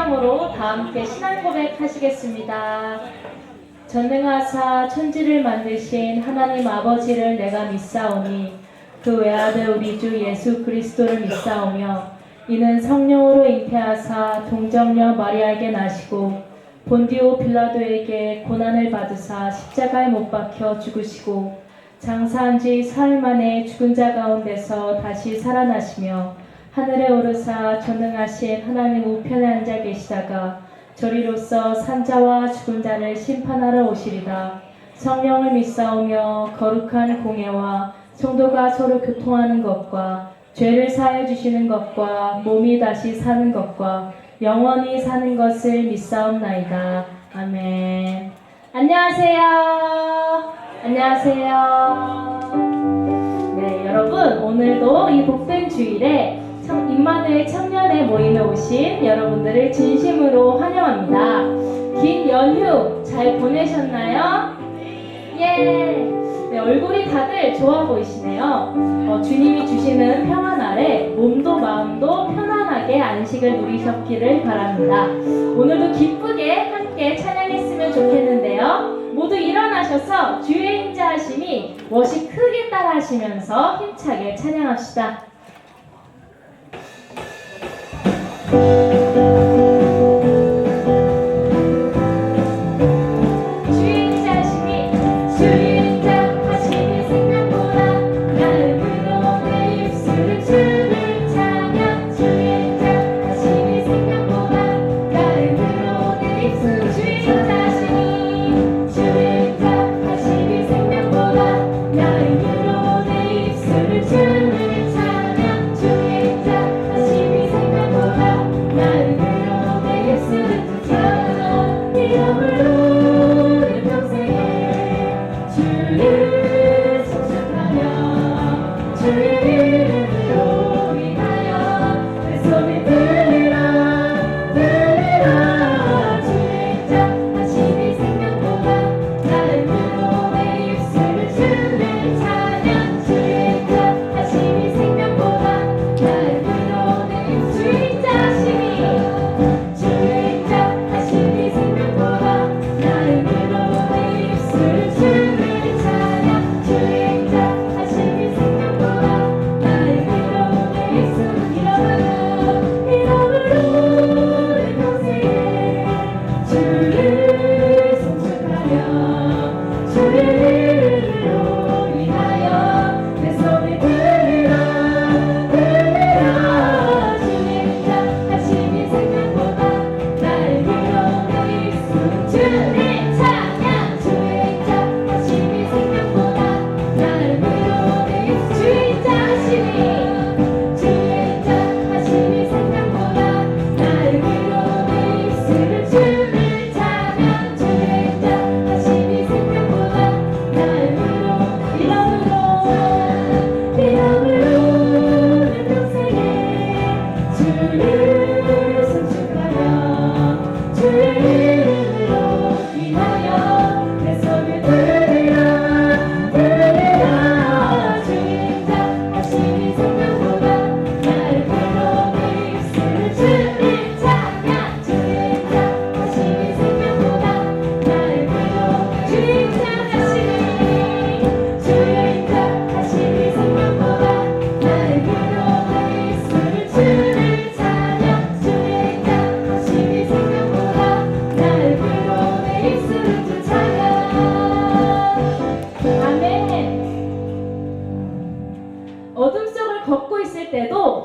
성령으로 다 함께 신앙 고백하시겠습니다. 전능하사 천지를 만드신 하나님 아버지를 내가 믿사오니 그 외아들 우리 주 예수 그리스도를 믿사오며 이는 성령으로 잉태하사 동정녀 마리아에게 나시고 본디오 빌라도에게 고난을 받으사 십자가에 못 박혀 죽으시고 장사한 지 사흘 만에 죽은 자 가운데서 다시 살아나시며 하늘에 오르사 전능하신 하나님 우편에 앉아 계시다가 저리로서 산자와 죽은 자를 심판하러 오시리다. 성령을 믿사오며 거룩한 공예와 성도가 서로 교통하는 것과 죄를 사하여 주시는 것과 몸이 다시 사는 것과 영원히 사는 것을 믿사옵나이다. 아멘. 안녕하세요. 안녕하세요. 네, 여러분 오늘도 이 복된 주일에 임마누엘 청년의 모임에 오신 여러분들을 진심으로 환영합니다. 긴 연휴 잘 보내셨나요? 예. 네, 얼굴이 다들 좋아 보이시네요. 주님이 주시는 평안 아래 몸도 마음도 편안하게 안식을 누리셨기를 바랍니다. 오늘도 기쁘게 함께 찬양했으면 좋겠는데요. 모두 일어나셔서 주의 인자하심이 워시 크게 따라 하시면서 힘차게 찬양합시다.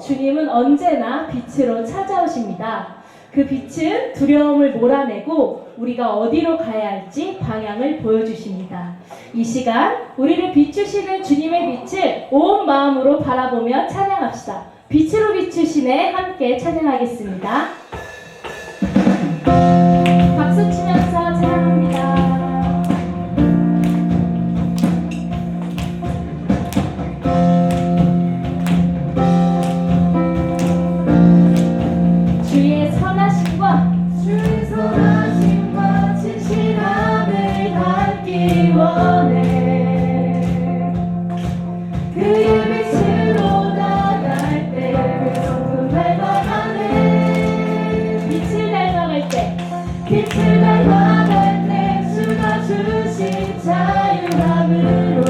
주님은 언제나 빛으로 찾아오십니다. 그 빛은 두려움을 몰아내고 우리가 어디로 가야 할지 방향을 보여주십니다. 이 시간 우리를 비추시는 주님의 빛을 온 마음으로 바라보며 찬양합시다. 빛으로 비추시네 함께 찬양하겠습니다. 박수 치면서 찬양합니다. 주의 선하심과 진실함을 닮기 원해. 그의 빛으로 나갈 때 그 성품 닮아가네. 빛을 닮아 빛을 발광할 때 주가 주신 자유함으로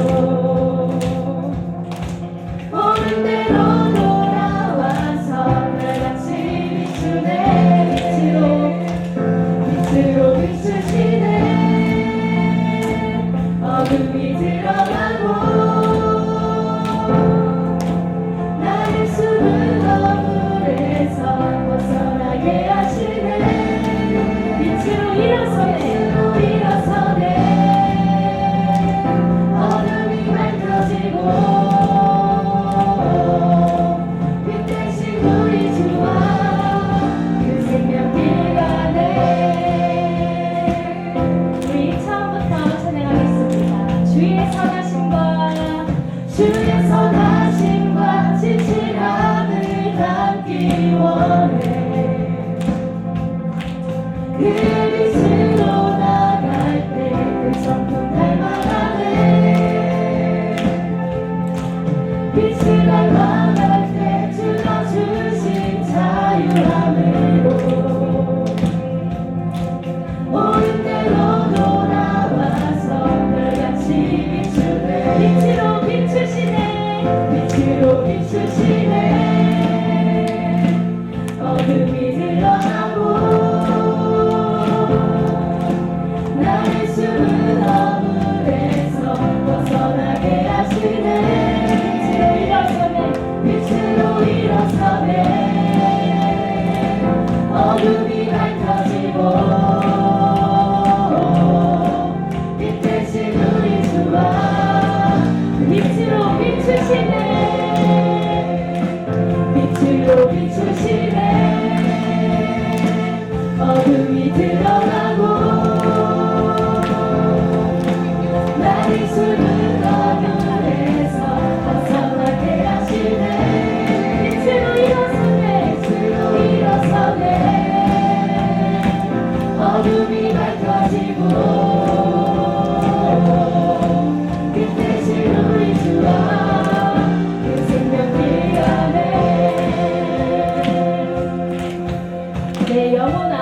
오는 대로 돌아와서 날같이 비추네 빛으로 비추시네 어둠이 들어가고 나의 숨은 어물에서 벗어나게 하시네 빛으로 일어서네 어둠이 밝혀지고 빛 대신 우리 주와 그 생명길 가네 우리 처음부터 찬양하겠습니다. 주의 선하심과 주의 선하심과 진실함을 담기 원해 그의 빛으로 나갈 때 그 성품 닮아가네 빛을 발광할 때 주가 주신 자유함으로 옳은 대로 돌아와서 별같이 비추네 빛으로 비추시네 빛으로 비추시네 어둠이 드러나고 나의 숨은 어물에서 벗어나게 하시네 빛으로 일어서네 어둠이 밝혀지고 빛 대신 우리 주와 빛으로 비추시네 빛으로 비추시네 어둠이 드러나고 나의 숨은 어둠에서 벗어나게 하시네 빛으로 일어서네 어둠이 밝혀지고 빛 대신 우리 주와 그 생명길 가네 내 영혼아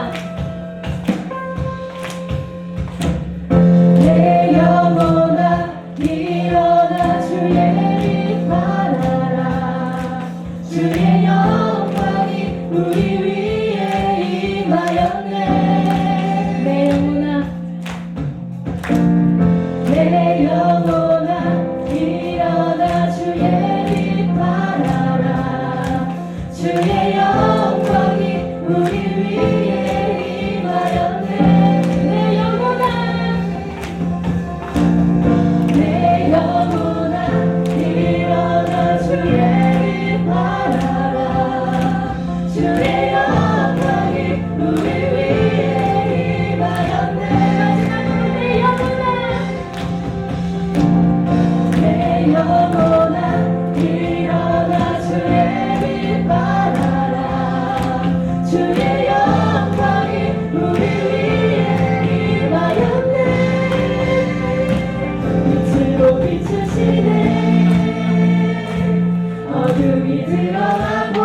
내 영혼아 일어나 주의 빛 발하라 주의 영광이 우리 위에 임하였네 내 영혼아 내 영혼아 일어나 주의 빛 발하라 주의 영광이 우리 위에 임하였네 내 영혼아 일어나 주의 빛 발하라 주의 영광이 우리 위에 임하였네 내 영혼아 일어나 주의 빛 발하라 주의 영광이 우리 위에 임하였네 빛으로 비추시네 어둠이 드러나고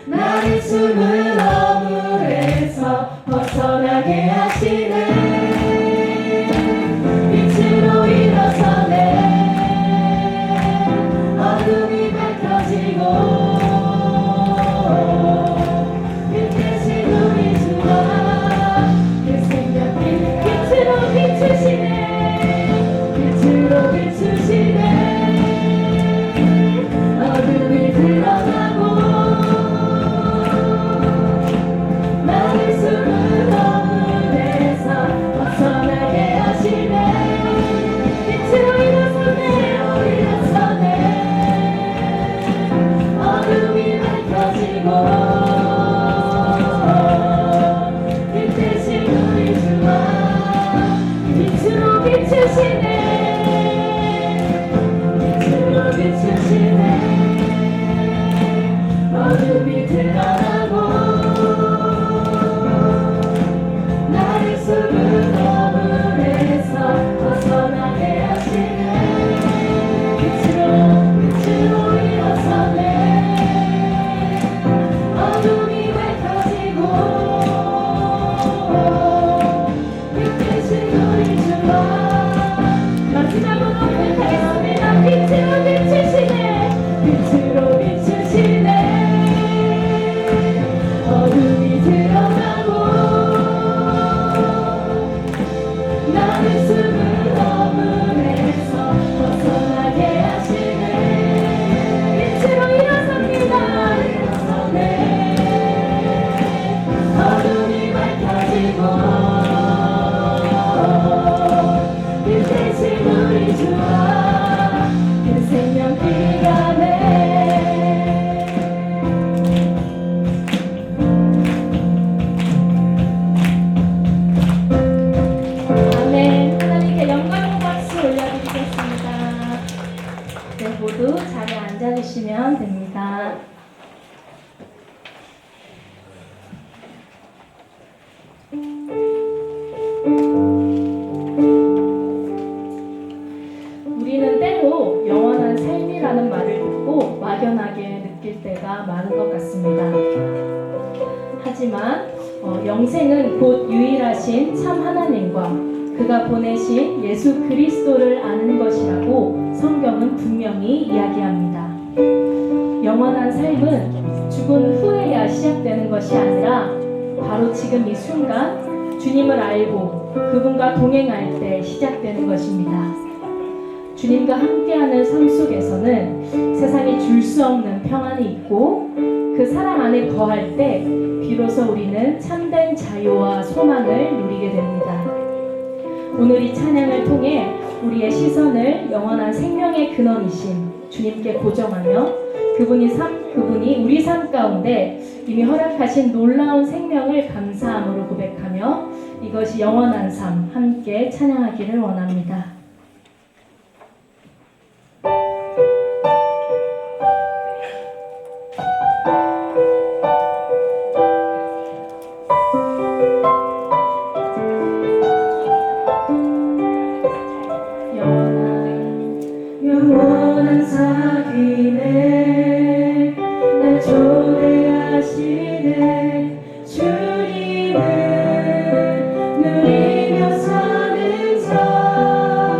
나의 숨은 어물에서 벗어나게 하시네 빛으로 일어서네 어둠이 밝혀지고 빛 대신 우리 주와 그 생명길 빛으로 비추시네 어둠이 드러나고 나의 숨은 어둠에서 벗어나게 하시네 빛으로 일어서네 어둠이 밝혀지고 빛 대신 우리 주와 빛으로 비추시네 어둠이 드러나고 나의 숨은 어물에서 벗어나게 하시네 빛으로 일어서네 어둠이 밝혀지고 것 같습니다. 하지만 영생은 곧 유일하신 참 하나님과 그가 보내신 예수 그리스도를 아는 것이라고 성경은 분명히 이야기합니다. 영원한 삶은 죽은 후에야 시작되는 것이 아니라 바로 지금 이 순간 주님을 알고 그분과 동행할 때 시작되는 것입니다. 주님과 함께하는 삶 속에서는 세상이 줄 수 없는 평안이 있고 그 사랑 안에 거할 때 비로소 우리는 참된 자유와 소망을 누리게 됩니다. 오늘 이 찬양을 통해 우리의 시선을 영원한 생명의 근원이신 주님께 고정하며 그분이 우리 삶 가운데 이미 허락하신 놀라운 생명을 감사함으로 고백하며 이것이 영원한 삶 함께 찬양하기를 원합니다. 영원한 사귀네 날 초대하시네 주님을 누리며 사는 삶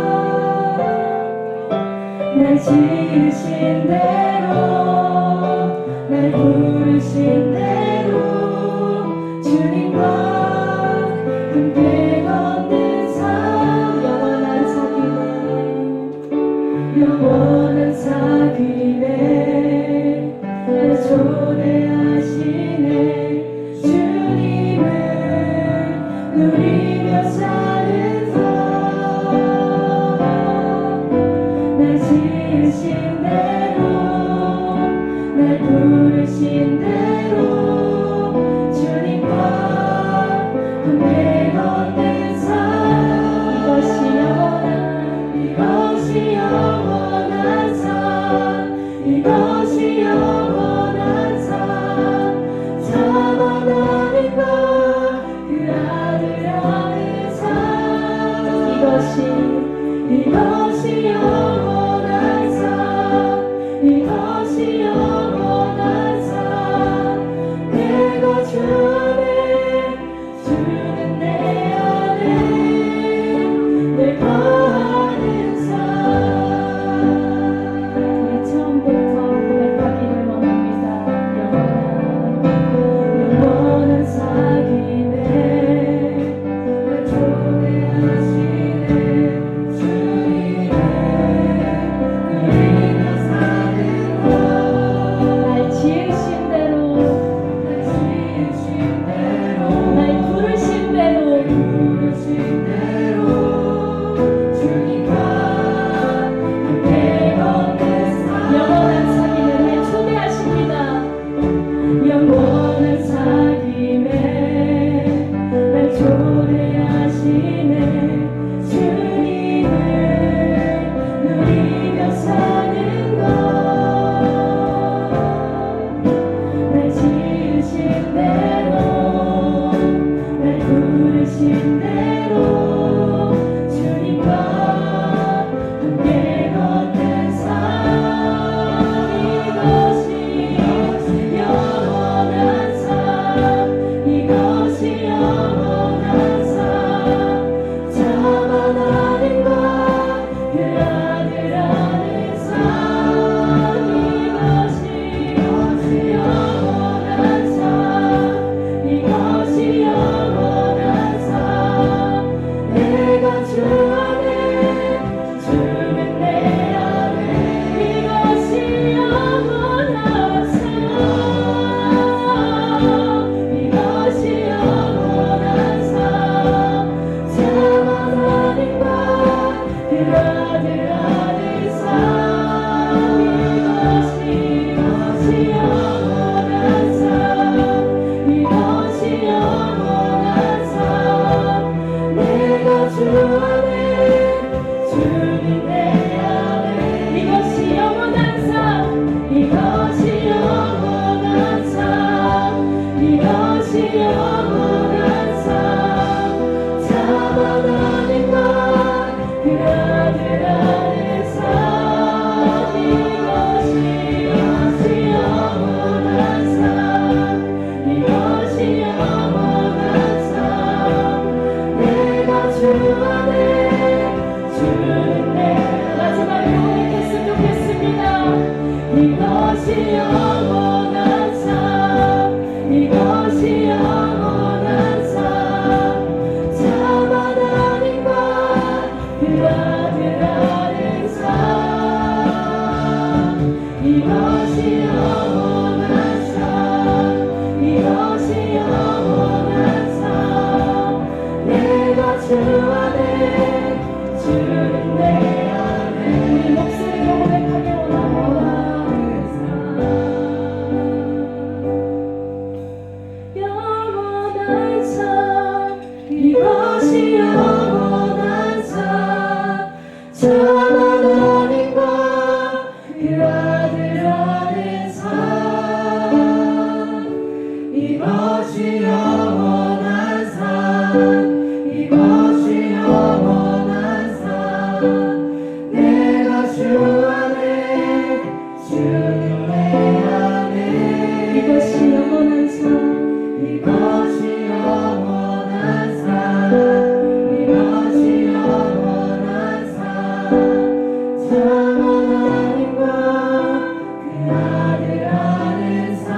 이것이 영원한 삶 이것이 영원한 삶 내가 주 안에 주내 안에 이것이 영원한 삶 이것이 영원한 삶 이것이 영원한 삶 참 하나님과 그 아들 아는 삶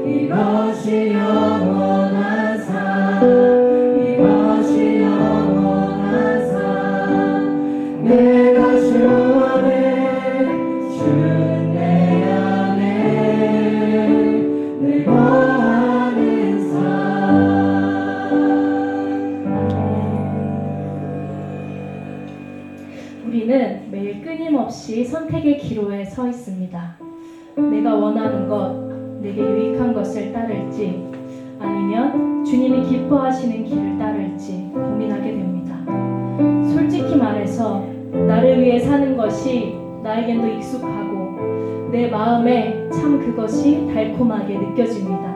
이것이 영원한 삶 이것이 영원한 삶 내가 주 안에 주내 안에 늘 거하는 삶 우리는 매일 끊임없이 선택의 기로에 서 있습니다. 내가 원하는 것, 내게 유익한 것을 따를지 아니면 주님이 기뻐하시는 길을 따를지 고민하게 됩니다. 솔직히 말해서 나를 위해 사는 것이 나에겐 더 익숙하고 내 마음에 참 그것이 달콤하게 느껴집니다.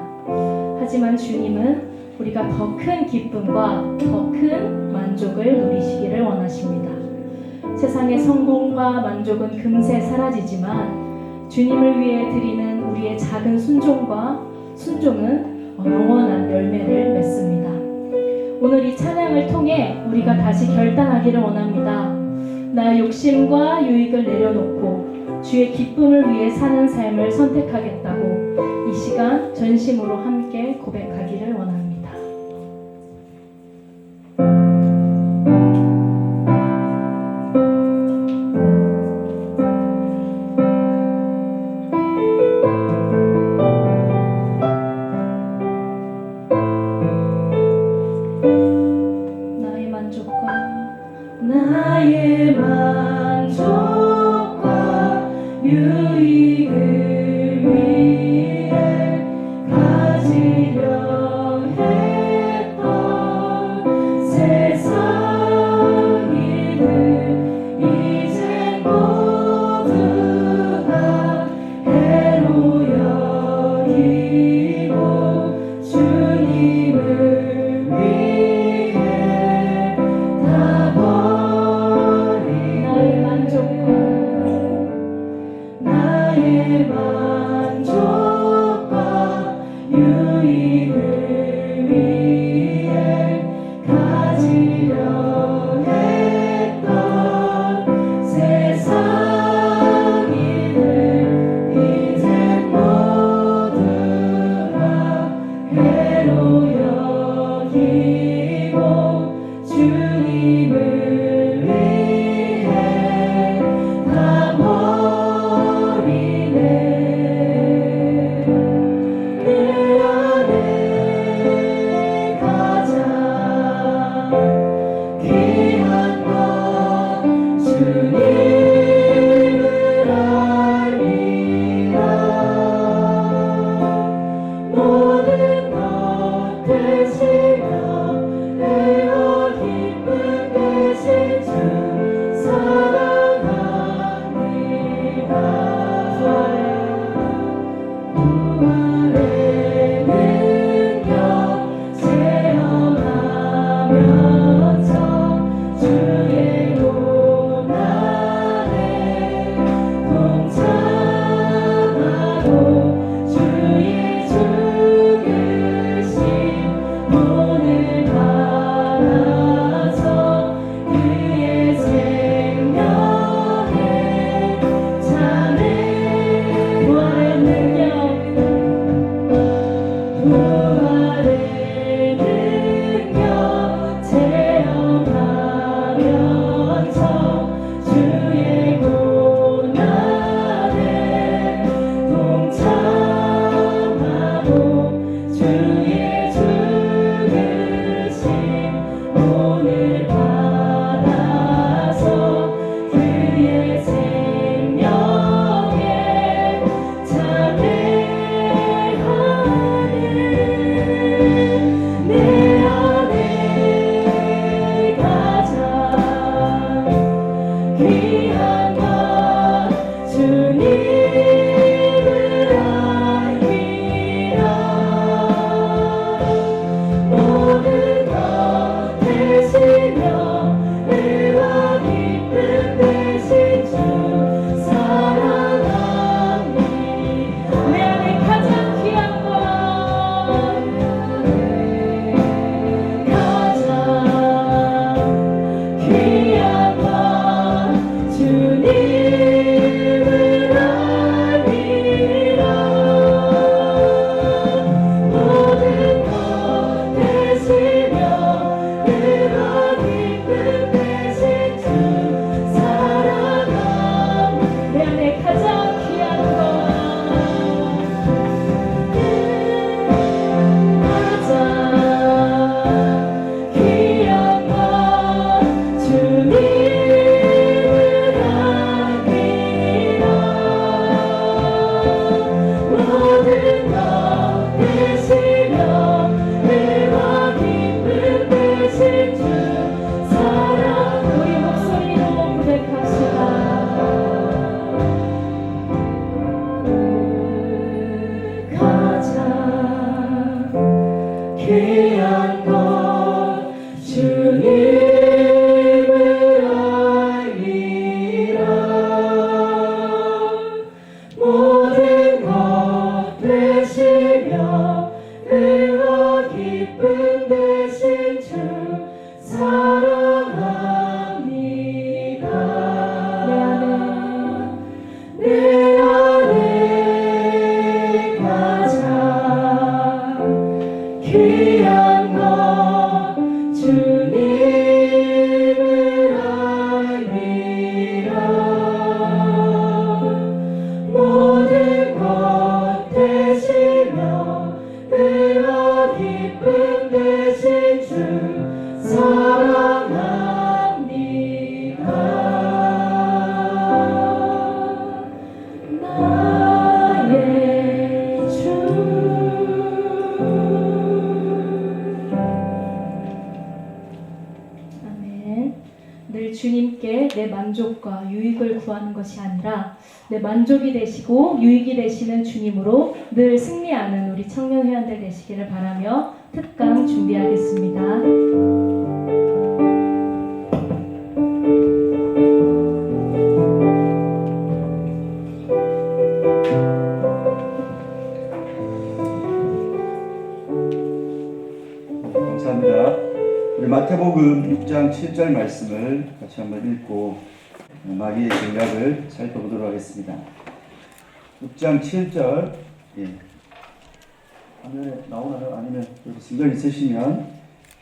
하지만 주님은 우리가 더 큰 기쁨과 더 큰 만족을 누리시기를 원하십니다. 세상의 성공과 만족은 금세 사라지지만 주님을 위해 드리는 우리의 작은 순종은 영원한 열매를 맺습니다. 오늘 이 찬양을 통해 우리가 다시 결단하기를 원합니다. 나의 욕심과 유익을 내려놓고 주의 기쁨을 위해 사는 삶을 선택하겠다고 이 시간 전심으로 함께 고백하기를 원합니다. 나의 만족과 유익을 위해 가지려 해 귀한 것 주님을 알미라 모든 것 되시며 그와 기쁨 되신 주 사랑합니다 나의 주 아멘. 늘 주님께 내 만족과 유익을 구하는 것이 아니라 내 만족이 되시고 유익이 되시는 주님으로 늘 승리하는 우리 청년 회원들 되시기를 바라며 특강 준비하겠습니다. 감사합니다. 우리 마태복음 6장 7절 말씀을 같이 한번 읽고 마귀의 전략을 살펴보도록 하겠습니다. 6장 7절 화면에 나오나요? 아니면 여기 성경 있으시면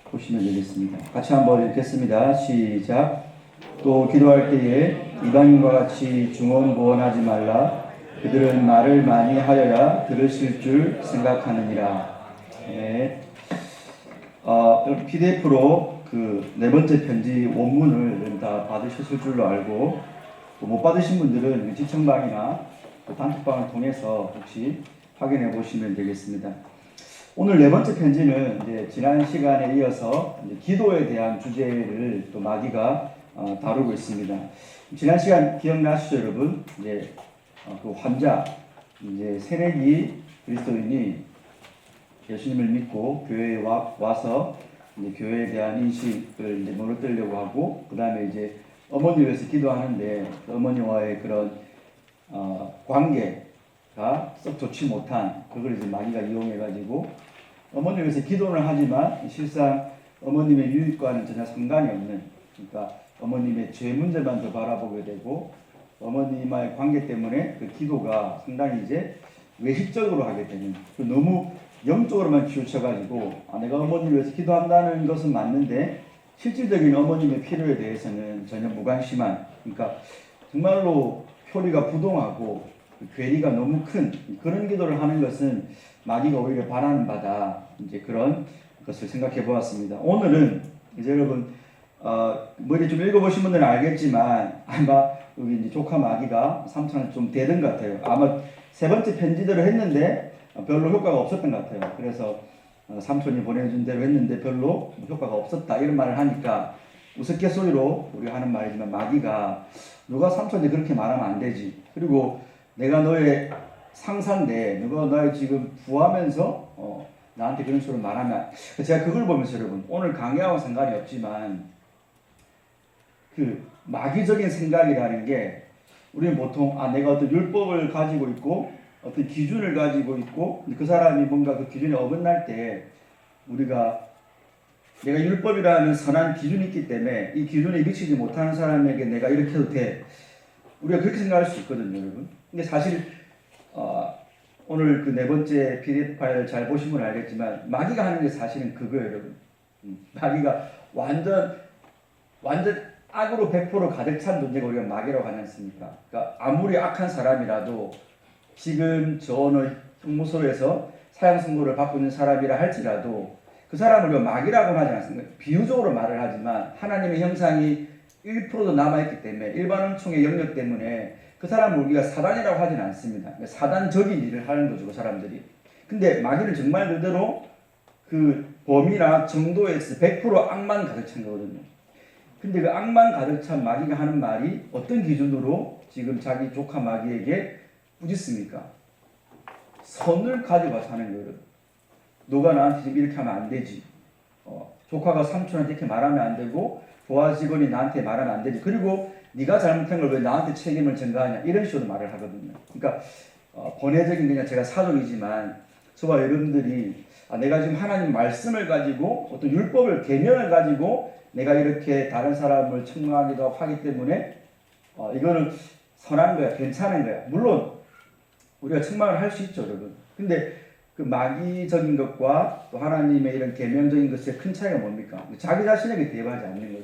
보시면 되겠습니다. 같이 한번 읽겠습니다. 시작. 또 기도할 때에 이방인과 같이 중언부언하지 말라. 그들은 말을 많이 하여야 들으실 줄 생각하느니라. 네. PDF로 그 네 번째 편지 원문을 다 받으셨을 줄로 알고 못 받으신 분들은 지청방이나 단톡방을 통해서 혹시 확인해 보시면 되겠습니다. 오늘 네 번째 편지는 이제 지난 시간에 이어서 이제 기도에 대한 주제를 또 마귀가 다루고 있습니다. 지난 시간 기억나시죠, 여러분? 이제 그 환자, 이제 새내기 그리스도인이 예수님을 믿고 교회에 와서 이제 교회에 대한 인식을 이제 무너뜨리려고 하고, 그 다음에 이제 어머니를 위해서 기도하는데 그 어머니와의 그런 관계가 썩 좋지 못한 그걸 이제 마귀가 이용해가지고 어머니를 위해서 기도는 하지만 실상 어머님의 유익과는 전혀 상관이 없는, 그러니까 어머님의 죄 문제만 더 바라보게 되고 어머님과의 관계 때문에 그 기도가 상당히 이제 외식적으로 하게 되는, 너무 영적으로만 치우쳐가지고 내가 어머니를 위해서 기도한다는 것은 맞는데 실질적인 어머님의 필요에 대해서는 전혀 무관심한, 그러니까 정말로 표리가 부동하고 괴리가 너무 큰 그런 기도를 하는 것은 마귀가 오히려 바라는 바다, 이제 그런 것을 생각해 보았습니다. 오늘은 이제 여러분 머리 좀 읽어보신 분들은 알겠지만 아마 여기 이제 조카 마귀가 삼촌한테 좀 대든 것 같아요. 아마 세 번째 편지대로 했는데 별로 효과가 없었던 것 같아요. 그래서 삼촌이 보내준 대로 했는데 별로 효과가 없었다 이런 말을 하니까 우스갯소리로 우리가 하는 말이지만 마귀가 누가 삼촌이 그렇게 말하면 안 되지, 그리고 내가 너의 상사인데 너가 나의 지금 부하면서 나한테 그런 식으로 말하면, 제가 그걸 보면서 여러분 오늘 강의하고 상관이 없지만 그 마귀적인 생각이라는 게 우리는 보통 내가 어떤 율법을 가지고 있고 어떤 기준을 가지고 있고 그 사람이 뭔가 그 기준에 어긋날 때 우리가 내가 율법이라는 선한 기준이 있기 때문에 이 기준에 미치지 못하는 사람에게 내가 이렇게 해도 돼, 우리가 그렇게 생각할 수 있거든요, 여러분. 근데 사실 오늘 그 네 번째 PDF 파일을 잘 보시면 알겠지만 마귀가 하는 게 사실은 그거예요, 여러분. 마귀가 완전 악으로 100% 가득 찬 존재가 우리가 마귀라고 하지 않습니까? 그러니까 아무리 악한 사람이라도 지금 저 어느 형무소에서 사형 선고를 받고 있는 사람이라 할지라도 그 사람을 우리가 마귀라고는 하지 않습니까? 비유적으로 말을 하지만 하나님의 형상이 1%도 남아있기 때문에 일반원총의 영역 때문에 그 사람을 우리가 사단이라고 하지는 않습니다. 사단적인 일을 하는 거죠, 그 사람들이. 근데 마귀는 정말 그대로 그 범위나 정도에서 100% 악만 가득 찬 거거든요. 근데 그 악만 가득 찬 마귀가 하는 말이 어떤 기준으로 지금 자기 조카 마귀에게 부짓습니까? 선을 가져가서 하는 거예요. 너가 나한테 지금 이렇게 하면 안 되지. 조카가 삼촌한테 이렇게 말하면 안 되고 부하 직원이 나한테 말하면 안 되지. 그리고 네가 잘못한 걸 왜 나한테 책임을 전가하냐, 이런 식으로 말을 하거든요. 그러니까 번외적인, 그냥 제가 사족이지만 저와 여러분들이 내가 지금 하나님 말씀을 가지고 어떤 율법을 계명을 가지고 내가 이렇게 다른 사람을 책망하기도 하기 때문에 이거는 선한 거야, 괜찮은 거야. 물론 우리가 책망을 할 수 있죠, 여러분. 근데 그 마귀적인 것과 또 하나님의 이런 계명적인 것의 큰 차이가 뭡니까? 자기 자신에게 대입하지 않는 것.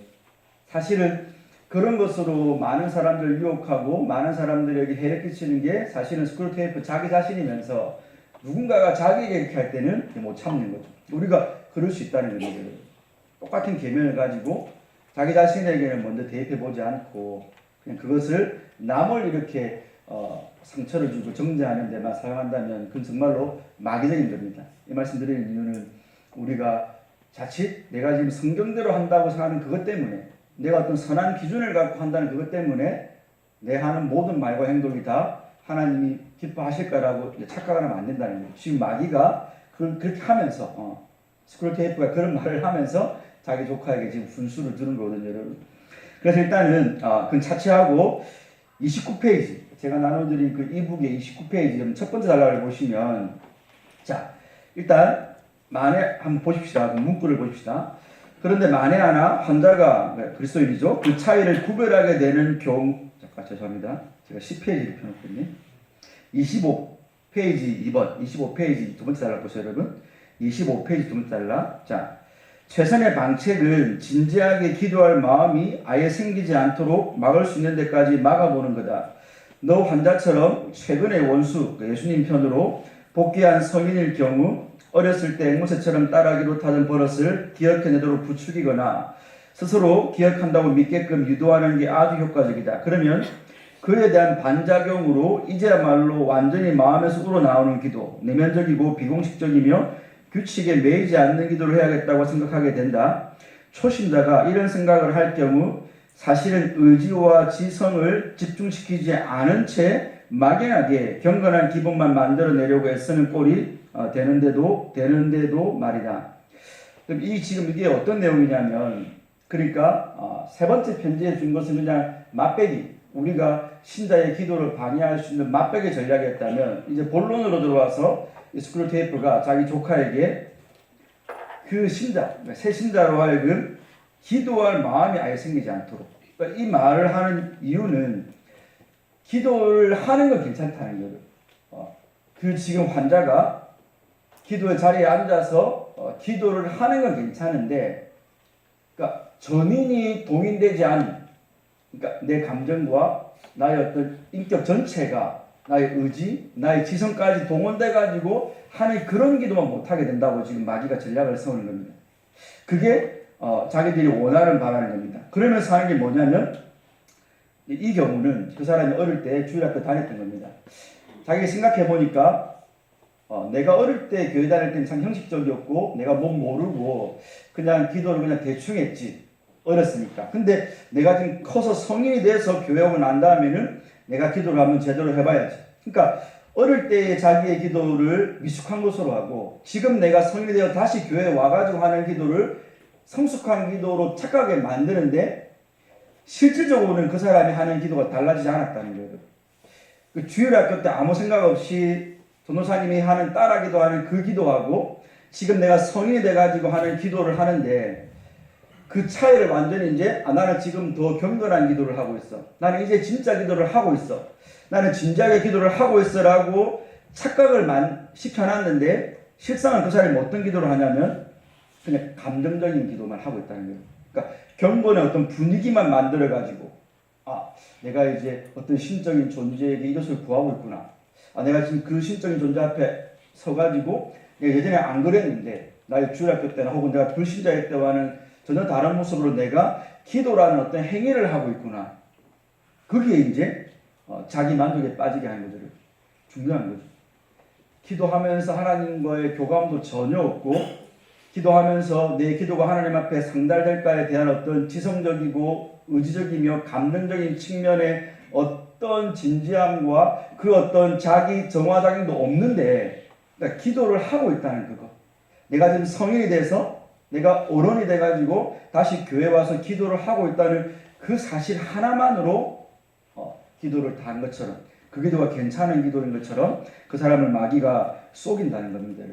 사실은 그런 것으로 많은 사람들을 유혹하고 많은 사람들에게 해를 끼치는 게 사실은 스크루테이프 자기 자신이면서 누군가가 자기에게 이렇게 할 때는 못 참는 거죠. 우리가 그럴 수 있다는 거죠. 똑같은 계명을 가지고 자기 자신에게는 먼저 대입해보지 않고 그냥 그것을 남을 이렇게 상처를 주고 정죄하는 데만 사용한다면 그건 정말로 마귀적인 겁니다. 이 말씀 드리는 이유는 우리가 자칫 내가 지금 성경대로 한다고 생각하는 그것 때문에 내가 어떤 선한 기준을 갖고 한다는 그것 때문에 내 하는 모든 말과 행동이 다 하나님이 기뻐하실까라고 착각을 하면 안 된다는 거예요. 지금 마귀가 그렇게 하면서 스크루테이프가 그런 말을 하면서 자기 조카에게 지금 분수를 두는 거거든요, 여러분. 그래서 일단은 그건 차치하고 29페이지 제가 나눠드린 그 이북의 29페이지 첫 번째 단락을 보시면 자 일단 만에 한번 보십시다. 그 문구를 보십시다. 그런데 만에 하나 환자가 그리스도인이죠. 그 차이를 구별하게 되는 경우 잠깐 죄송합니다. 제가 10페이지를 펴놓거든요. 25페이지 2번 25페이지 두 번째 단락 보세요 여러분. 25페이지 두 번째 단락. 자 최선의 방책은 진지하게 기도할 마음이 아예 생기지 않도록 막을 수 있는 데까지 막아보는 거다. 너 환자처럼 최근의 원수 예수님 편으로 복귀한 성인일 경우 어렸을 때 앵무새처럼 따라하기로 타던 버릇을 기억해내도록 부추기거나 스스로 기억한다고 믿게끔 유도하는 게 아주 효과적이다. 그러면 그에 대한 반작용으로 이제야말로 완전히 마음에서 우러나오는 기도, 내면적이고 비공식적이며 규칙에 매이지 않는 기도를 해야겠다고 생각하게 된다. 초신자가 이런 생각을 할 경우 사실은 의지와 지성을 집중시키지 않은 채 막연하게 경건한 기분만 만들어내려고 애쓰는 꼴이 되는데도 말이다. 그럼 지금 이게 어떤 내용이냐면 그러니까 세 번째 편지에 준 것은 그냥 맛배기 우리가 신자의 기도를 방해할 수 있는 맛배기 전략이었다면 이제 본론으로 들어와서 스크루테이프가 자기 조카에게 그 신자, 새 신자로 하여금 기도할 마음이 아예 생기지 않도록 그러니까 이 말을 하는 이유는 기도를 하는 건 괜찮다는 거예요. 그 지금 환자가 기도의 자리에 앉아서 기도를 하는 건 괜찮은데 그러니까 전인이 동인되지 않은 그러니까 내 감정과 나의 어떤 인격 전체가 나의 의지, 나의 지성까지 동원돼 가지고 하는 그런 기도만 못하게 된다고 지금 마귀가 전략을 세우는 겁니다. 그게 자기들이 원하는 바라는 겁니다. 그러면서 하는 게 뭐냐면 이 경우는 그 사람이 어릴 때 주일학교 다녔던 겁니다. 자기가 생각해 보니까 내가 어릴 때 교회 다닐 때는 참 형식적이었고 내가 뭘 모르고 그냥 기도를 그냥 대충 했지. 어렸으니까. 근데 내가 지금 커서 성인이 돼서 교회 오고 난 다음에는 내가 기도를 한번 제대로 해봐야지. 그러니까 어릴 때의 자기의 기도를 미숙한 것으로 하고 지금 내가 성인이 되어 다시 교회에 와가지고 하는 기도를 성숙한 기도로 착각하게 만드는데 실질적으로는 그 사람이 하는 기도가 달라지지 않았다는 거예요. 그 주일학교 때 아무 생각 없이 전도사님이 하는 따라 기도하는 그 기도하고 지금 내가 성인이 돼가지고 하는 기도를 하는데 그 차이를 완전히 이제 나는 지금 더 경건한 기도를 하고 있어. 나는 이제 진짜 기도를 하고 있어. 나는 진지하게 기도를 하고 있어라고 착각을 시켜놨는데 실상은 그 사람이 어떤 기도를 하냐면 그냥 감정적인 기도만 하고 있다는 거예요. 그러니까 경건의 어떤 분위기만 만들어가지고 내가 이제 어떤 신적인 존재에게 이것을 구하고 있구나. 내가 지금 그 신적인 존재 앞에 서가지고 내가 예전에 안 그랬는데 나의 주일학교 때나 혹은 내가 불신자일 때와는 전혀 다른 모습으로 내가 기도라는 어떤 행위를 하고 있구나. 그게 이제 자기 만족에 빠지게 하는 거죠. 중요한 거죠. 기도하면서 하나님과의 교감도 전혀 없고 기도하면서 내 기도가 하나님 앞에 상달될까에 대한 어떤 지성적이고 의지적이며 감정적인 측면의 어떤 진지함과 그 어떤 자기 정화작용도 없는데 그러니까 기도를 하고 있다는 그거. 내가 지금 성인이 돼서 내가 어른이 돼가지고 다시 교회 와서 기도를 하고 있다는 그 사실 하나만으로 기도를 다 한 것처럼 그 기도가 괜찮은 기도인 것처럼 그 사람을 마귀가 속인다는 겁니다.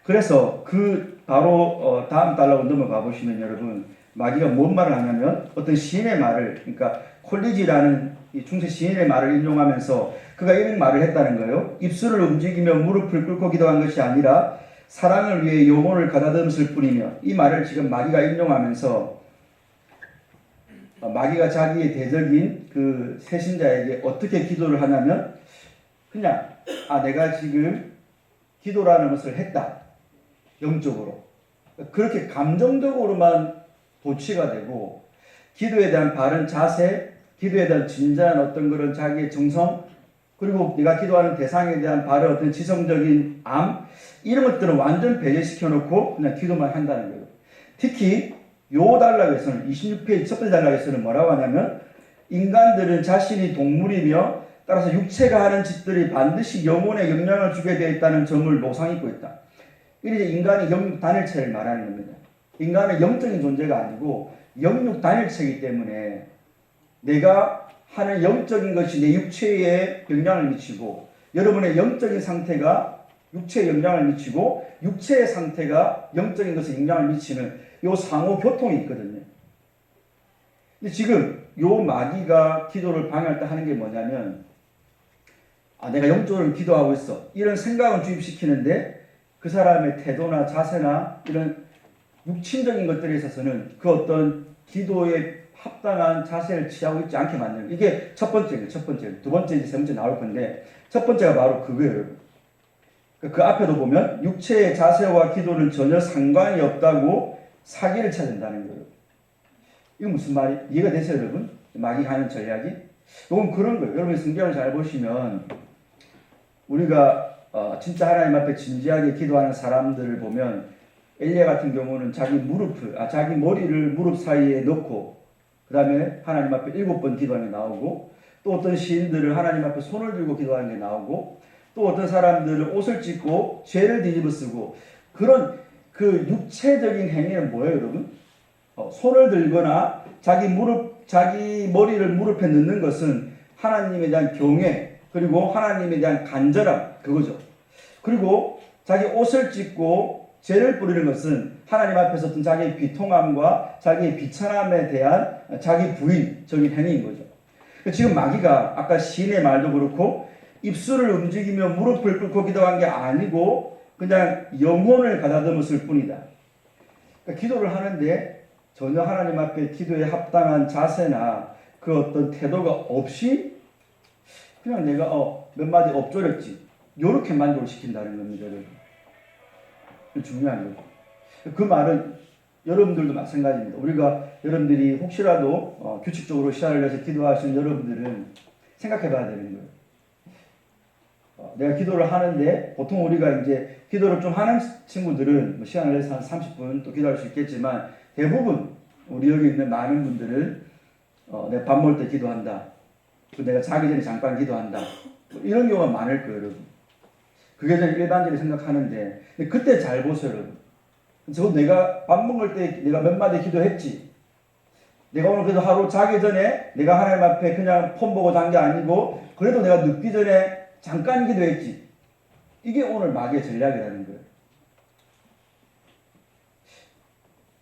그래서 그 바로 다음 단락으로 넘어가 보시면 여러분 마귀가 뭔 말을 하냐면 어떤 시인의 말을 그러니까 콜리지라는 이 중세 시인의 말을 인용하면서 그가 이런 말을 했다는 거예요. 입술을 움직이며 무릎을 꿇고 기도한 것이 아니라 사랑을 위해 영혼을 가다듬었을 뿐이며, 이 말을 지금 마귀가 인용하면서 마귀가 자기의 대적인 그 새신자에게 어떻게 기도를 하냐면 그냥 내가 지금 기도라는 것을 했다. 영적으로. 그렇게 감정적으로만 도취가 되고 기도에 대한 바른 자세, 기도에 대한 진지한 어떤 그런 자기의 정성, 그리고 내가 기도하는 대상에 대한 바른 어떤 지성적인 암, 이런 것들은 완전 배제시켜 놓고 그냥 기도만 한다는 거예요. 특히 요 단락에서는 26페이지 첫 번째 단락에서는 뭐라고 하냐면 인간들은 자신이 동물이며 따라서 육체가 하는 짓들이 반드시 영혼에 영향을 주게 되어 있다는 점을 노상짓고 있다. 이게 인간이 영육 단일체를 말하는 겁니다. 인간은 영적인 존재가 아니고 영육 단일체이기 때문에 내가 하는 영적인 것이 내 육체에 영향을 미치고, 여러분의 영적인 상태가 육체에 영향을 미치고, 육체의 상태가 영적인 것에 영향을 미치는 요 상호 교통이 있거든요. 근데 지금 요 마귀가 기도를 방해할 때 하는 게 뭐냐면 내가 영적으로 기도하고 있어, 이런 생각을 주입시키는데 그 사람의 태도나 자세나 이런 육신적인 것들에 있어서는 그 어떤 기도에 합당한 자세를 취하고 있지 않게 만드는 거예요. 이게 첫 번째예요. 첫 번째. 두 번째, 세 번째 나올 건데 첫 번째가 바로 그거예요. 그 앞에도 보면 육체의 자세와 기도는 전혀 상관이 없다고 사기를 쳐야 된다는 거예요. 이거 무슨 말이 이해가 되세요, 여러분? 마귀가 하는 전략이? 이건 그런 거예요. 여러분 성경을 잘 보시면 우리가 진짜 하나님 앞에 진지하게 기도하는 사람들을 보면 엘리야 같은 경우는 자기 머리를 무릎 사이에 넣고 그 다음에 하나님 앞에 7번 기도하는 게 나오고, 또 어떤 시인들은 하나님 앞에 손을 들고 기도하는 게 나오고, 또 어떤 사람들은 옷을 찢고 죄를 뒤집어 쓰고, 그런 그 육체적인 행위는 뭐예요, 여러분? 손을 들거나 자기 머리를 무릎에 넣는 것은 하나님에 대한 경외, 그리고 하나님에 대한 간절함, 그거죠. 그리고 자기 옷을 찢고 죄를 뿌리는 것은 하나님 앞에서 어떤 자기의 비통함과 자기의 비천함에 대한 자기 부인적인 행위인 거죠. 지금 마귀가 아까 시인의 말도 그렇고 입술을 움직이며 무릎을 꿇고 기도한 게 아니고 그냥 영혼을 가다듬었을 뿐이다. 그러니까 기도를 하는데 전혀 하나님 앞에 기도에 합당한 자세나 그 어떤 태도가 없이 그냥 내가 몇 마디 엎조렸지, 요렇게 만족을 시킨다는 겁니다, 여러분. 중요한 거죠. 그 말은 여러분들도 마찬가지입니다. 여러분들이 혹시라도 규칙적으로 시간을 내서 기도하시는 여러분들은 생각해 봐야 되는 거예요. 내가 기도를 하는데 보통 우리가 이제 기도를 좀 하는 친구들은 시간을 내서 한 30분 또 기도할 수 있겠지만, 대부분 우리 여기 있는 많은 분들은 내가 밥 먹을 때 기도한다, 또 내가 자기 전에 잠깐 기도한다, 이런 경우가 많을 거예요, 여러분. 그게 저는 일반적으로 생각하는데, 그때 잘 보세요, 여러분. 저 내가 밥 먹을 때 내가 몇 마디 기도했지. 내가 오늘 그래도 하루 자기 전에 내가 하나님 앞에 그냥 폰 보고 잔 게 아니고 그래도 내가 눕기 전에 잠깐 기도했지. 이게 오늘 마귀의 전략이라는 거예요.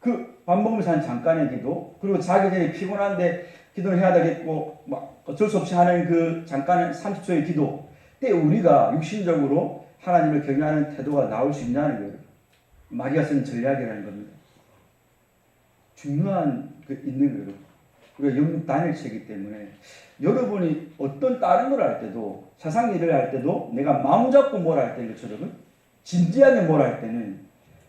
그 밥 먹으면서 한 잠깐의 기도, 그리고 자기 전에 피곤한데 기도를 해야 되겠고 막 어쩔 수 없이 하는 그 잠깐의 30초의 기도 때 우리가 육신적으로 하나님을 경외하는 태도가 나올 수 있냐는 거예요. 마귀가 쓰는 전략이라는 겁니다. 중요한 있는 거예요. 우리가 영육 단일체이기 때문에 여러분이 어떤 다른 걸 할 때도, 세상 일을 할 때도 내가 마음 잡고 뭘 할 때는 것처럼 진지하게 뭘 할 때는,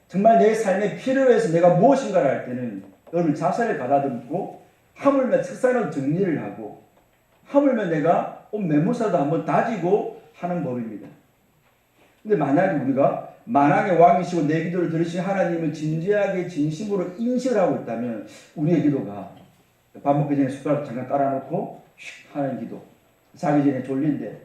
정말 내 삶에 필요해서 내가 무엇인가를 할 때는 여러분 자세를 가다듬고, 하물며 책상을 정리를 하고, 하물며 내가 옷 매무새도 한번 다지고 하는 법입니다. 근데 만약에 우리가 만왕의 왕이시고 내 기도를 들으신 하나님을 진지하게 진심으로 인식을 하고 있다면 우리의 기도가 밥 먹기 전에 숟가락 잠깐 깔아놓고 슉 하는 기도, 자기 전에 졸린데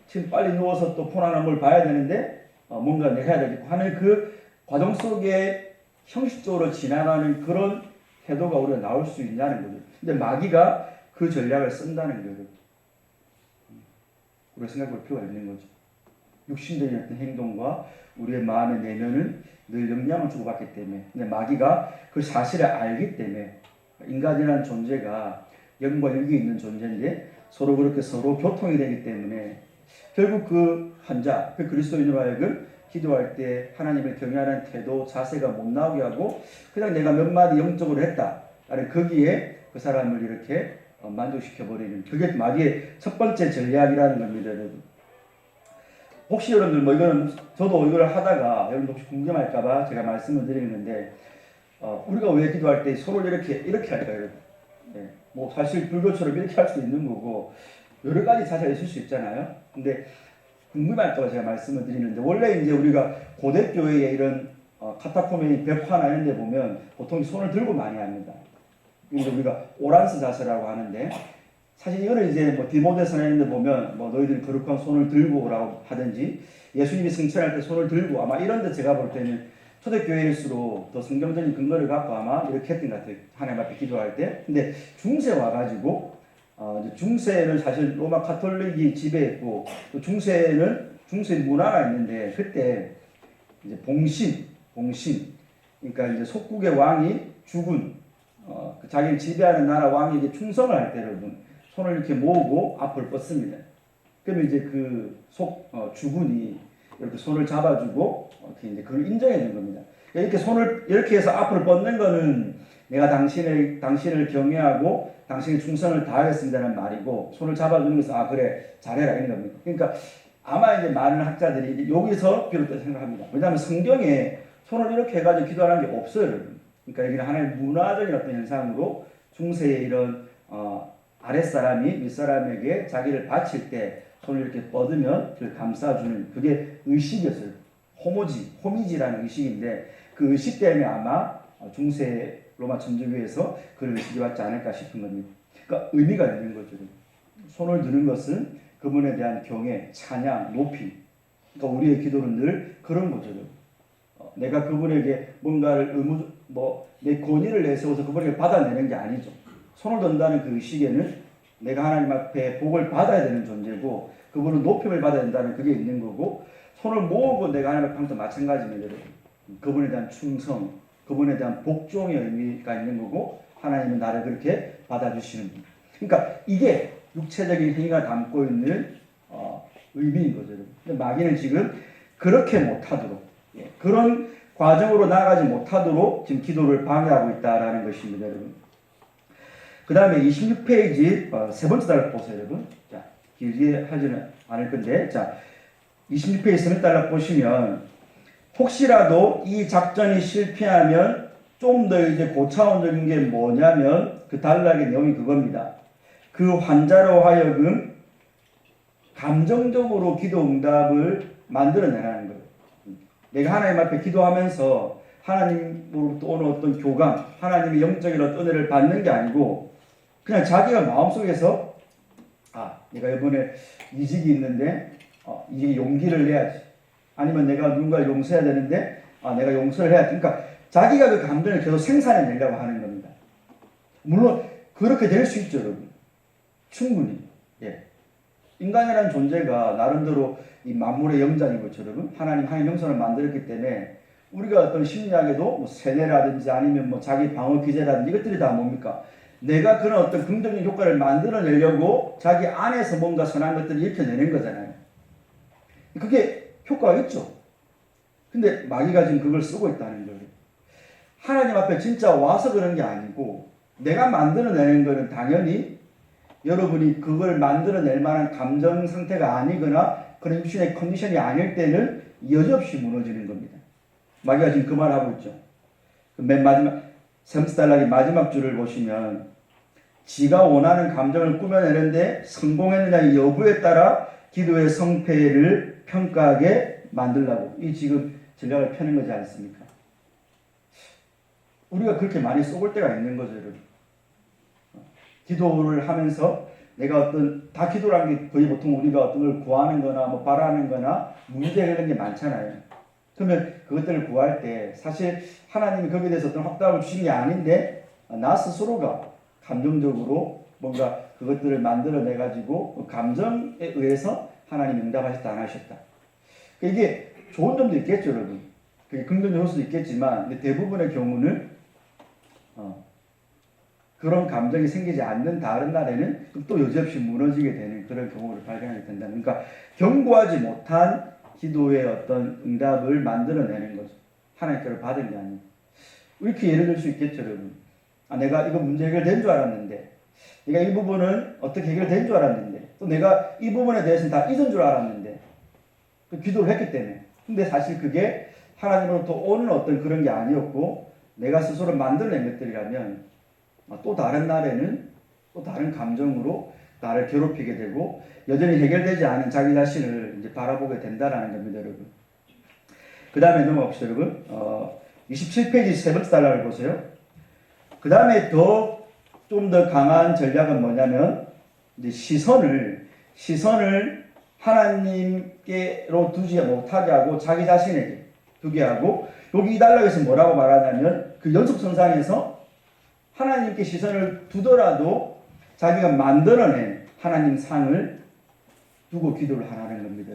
지금 빨리 누워서 또 폰 하나 뭘 봐야 되는데 뭔가 내가 해야 되겠고 하는 그 과정 속에 형식적으로 지나가는 그런 태도가 우리가 나올 수 있냐는 거죠. 근데 마귀가 그 전략을 쓴다는 거예요. 우리가 생각해 볼 필요가 있는 거죠. 육신적인 어떤 행동과 우리의 마음의 내면은 늘 영향을 주고받기 때문에, 근데 마귀가 그 사실을 알기 때문에 인간이라는 존재가 영과 육이 있는 존재인데 서로 그렇게 서로 교통이 되기 때문에 결국 그 환자, 그 그리스도인으로 하여금 기도할 때 하나님을 경외하는 태도, 자세가 못 나오게 하고 그냥 내가 몇 마디 영적으로 했다. 거기에 그 사람을 이렇게 만족시켜버리는 그게 마귀의 첫 번째 전략이라는 겁니다, 여러분. 혹시 여러분들 뭐 이거는 저도 이걸 하다가 여러분 혹시 궁금할까봐 제가 말씀을 드리는데 우리가 왜 기도할 때 손을 이렇게 할까요, 여러분? 네. 뭐 사실 불교처럼 이렇게 할 수도 있는 거고 여러 가지 자세가 있을 수 있잖아요. 근데 궁금할까봐 제가 말씀을 드리는데 원래 이제 우리가 고대 교회에 이런 카타콤의 벽화나 이런 데 보면 보통 손을 들고 많이 합니다. 그래서 우리가 오란스 자세라고 하는데 사실 이거는 이제 뭐 디모데서나 이런 데 보면 뭐 너희들이 거룩한 손을 들고 오라고 하든지 예수님이 승천할 때 손을 들고 아마 이런 데 제가 볼 때는 초대교회일수록 더 성경적인 근거를 갖고 아마 이렇게 했던 것 같아요. 하나님 앞에 기도할 때. 근데 중세 와가지고 중세는 사실 로마 카톨릭이 지배했고 또 중세 문화가 있는데 그때 이제 봉신 그러니까 이제 속국의 왕이 죽은 자기를 지배하는 나라 왕에게 충성을 할 때 여러분 손을 이렇게 모으고 앞을 뻗습니다. 그러면 이제 그 주군이 이렇게 손을 잡아주고 이렇게 이제 그걸 인정해 준 겁니다. 이렇게 손을 이렇게 해서 앞을 뻗는 거는 내가 당신을 경외하고 당신의 충성을 다하겠습니다는 말이고 손을 잡아주는 것은 그래 잘해라 이런 겁니다. 그러니까 아마 이제 많은 학자들이 여기서 비롯됐다고 생각합니다. 왜냐하면 성경에 손을 이렇게 해가지고 기도하는 게 없어요, 여러분. 그러니까 여기는 하나의 문화적인 어떤 현상으로 중세의 이런 아랫사람이 윗사람에게 자기를 바칠 때 손을 이렇게 뻗으면 그를 감싸주는 그게 의식이었어요. 호미지라는 의식인데 그 의식 때문에 아마 중세 로마 천주교에서 그런 의식이 왔지 않을까 싶은 겁니다. 그러니까 의미가 있는 거죠. 손을 드는 것은 그분에 대한 경외, 찬양, 높이. 그러니까 우리의 기도는 늘 그런 거죠. 내가 그분에게 뭔가를 내 권위를 내세워서 그분에게 받아내는 게 아니죠. 손을 든다는 그 의식에는 내가 하나님 앞에 복을 받아야 되는 존재고 그분은 높임을 받아야 된다는 그게 있는 거고 손을 모으고 내가 하나님 앞에 항상 마찬가지입니다. 그분에 대한 충성, 그분에 대한 복종의 의미가 있는 거고 하나님은 나를 그렇게 받아주시는 분. 그러니까 이게 육체적인 행위가 담고 있는 의미인 거죠. 근데 마귀는 지금 그렇게 못하도록 그런 과정으로 나아가지 못하도록 지금 기도를 방해하고 있다라는 것입니다, 여러분. 그 다음에 26페이지 세 번째 단락 보세요, 여러분. 자, 길게 하지는 않을 건데, 자, 26페이지 세 번째 단락 보시면 혹시라도 이 작전이 실패하면 좀 더 이제 고차원적인 게 뭐냐면 그 단락의 내용이 그겁니다. 그 환자로 하여금 감정적으로 기도 응답을 만들어내라는 거예요. 내가 하나님 앞에 기도하면서 하나님으로부터 오는 어떤 교감, 하나님의 영적인 어떤 은혜를 받는 게 아니고 그냥 자기가 마음속에서 내가 이번에 이직이 있는데 이게 용기를 내야지. 아니면 내가 누군가를 용서해야 되는데 내가 용서를 해야지. 그러니까 자기가 그 감정을 계속 생산해내려고 하는 겁니다. 물론 그렇게 될 수 있죠, 여러분. 충분히. 인간이라는 존재가 나름대로 이 만물의 영장인 것처럼 하나님 형상을 만들었기 때문에 우리가 어떤 심리학에도 뭐 세뇌라든지 아니면 뭐 자기 방어 기제라든지 이것들이 다 뭡니까? 내가 그런 어떤 긍정적인 효과를 만들어내려고 자기 안에서 뭔가 선한 것들을 일으켜내는 거잖아요. 그게 효과가 있죠. 근데 마귀가 지금 그걸 쓰고 있다는 거예요. 하나님 앞에 진짜 와서 그런 게 아니고 내가 만들어내는 거는 당연히 여러분이 그걸 만들어낼 만한 감정 상태가 아니거나 그런 육신의 컨디션이 아닐 때는 여지없이 무너지는 겁니다. 마귀가 지금 그 말하고 있죠. 맨 마지막 세 번째 단락의 마지막 줄을 보시면 지가 원하는 감정을 꾸며내는데 성공했느냐 여부에 따라 기도의 성패를 평가하게 만들라고 이 지금 전략을 펴는 거지 않습니까? 우리가 그렇게 많이 쏘볼 때가 있는 거죠, 여러분. 기도를 하면서 내가 다 기도라는 게 거의 보통 우리가 어떤 걸 구하는 거나 뭐 바라는 거나 문제되는 게 많잖아요. 그러면 그것들을 구할 때 사실 하나님이 거기에 대해서 어떤 확답을 주신 게 아닌데 나 스스로가 감정적으로 뭔가 그것들을 만들어내가지고 감정에 의해서 하나님이 응답하셨다 안 하셨다. 이게 좋은 점도 있겠죠, 여러분. 그게 긍정적일 수도 있겠지만 근데 대부분의 경우는 그런 감정이 생기지 않는 다른 날에는 또 여지없이 무너지게 되는 그런 경우를 발견하게 된다. 그러니까 견고하지 못한 기도의 어떤 응답을 만들어내는 거죠. 하나님께로 받은 게 아니고. 이렇게 예를 들 수 있겠죠, 여러분. 내가 이거 문제 해결된 줄 알았는데, 내가 이 부분은 어떻게 해결된 줄 알았는데, 또 내가 이 부분에 대해서는 다 잊은 줄 알았는데, 그 기도를 했기 때문에. 근데 사실 그게 하나님으로부터 오는 어떤 그런 게 아니었고, 내가 스스로 만들어낸 것들이라면, 또 다른 날에는 또 다른 감정으로 나를 괴롭히게 되고, 여전히 해결되지 않은 자기 자신을 이제 바라보게 된다라는 겁니다, 여러분. 그 다음에 넘어갑시다, 여러분. 27페이지 세 번째 단락을 보세요. 그 다음에 좀 더 강한 전략은 뭐냐면, 이제 시선을 하나님께로 두지 못하게 하고 자기 자신에게 두게 하고, 여기 이 단락에서 뭐라고 말하냐면, 그 연속선상에서 하나님께 시선을 두더라도 자기가 만들어낸 하나님 상을 두고 기도를 하라는 겁니다.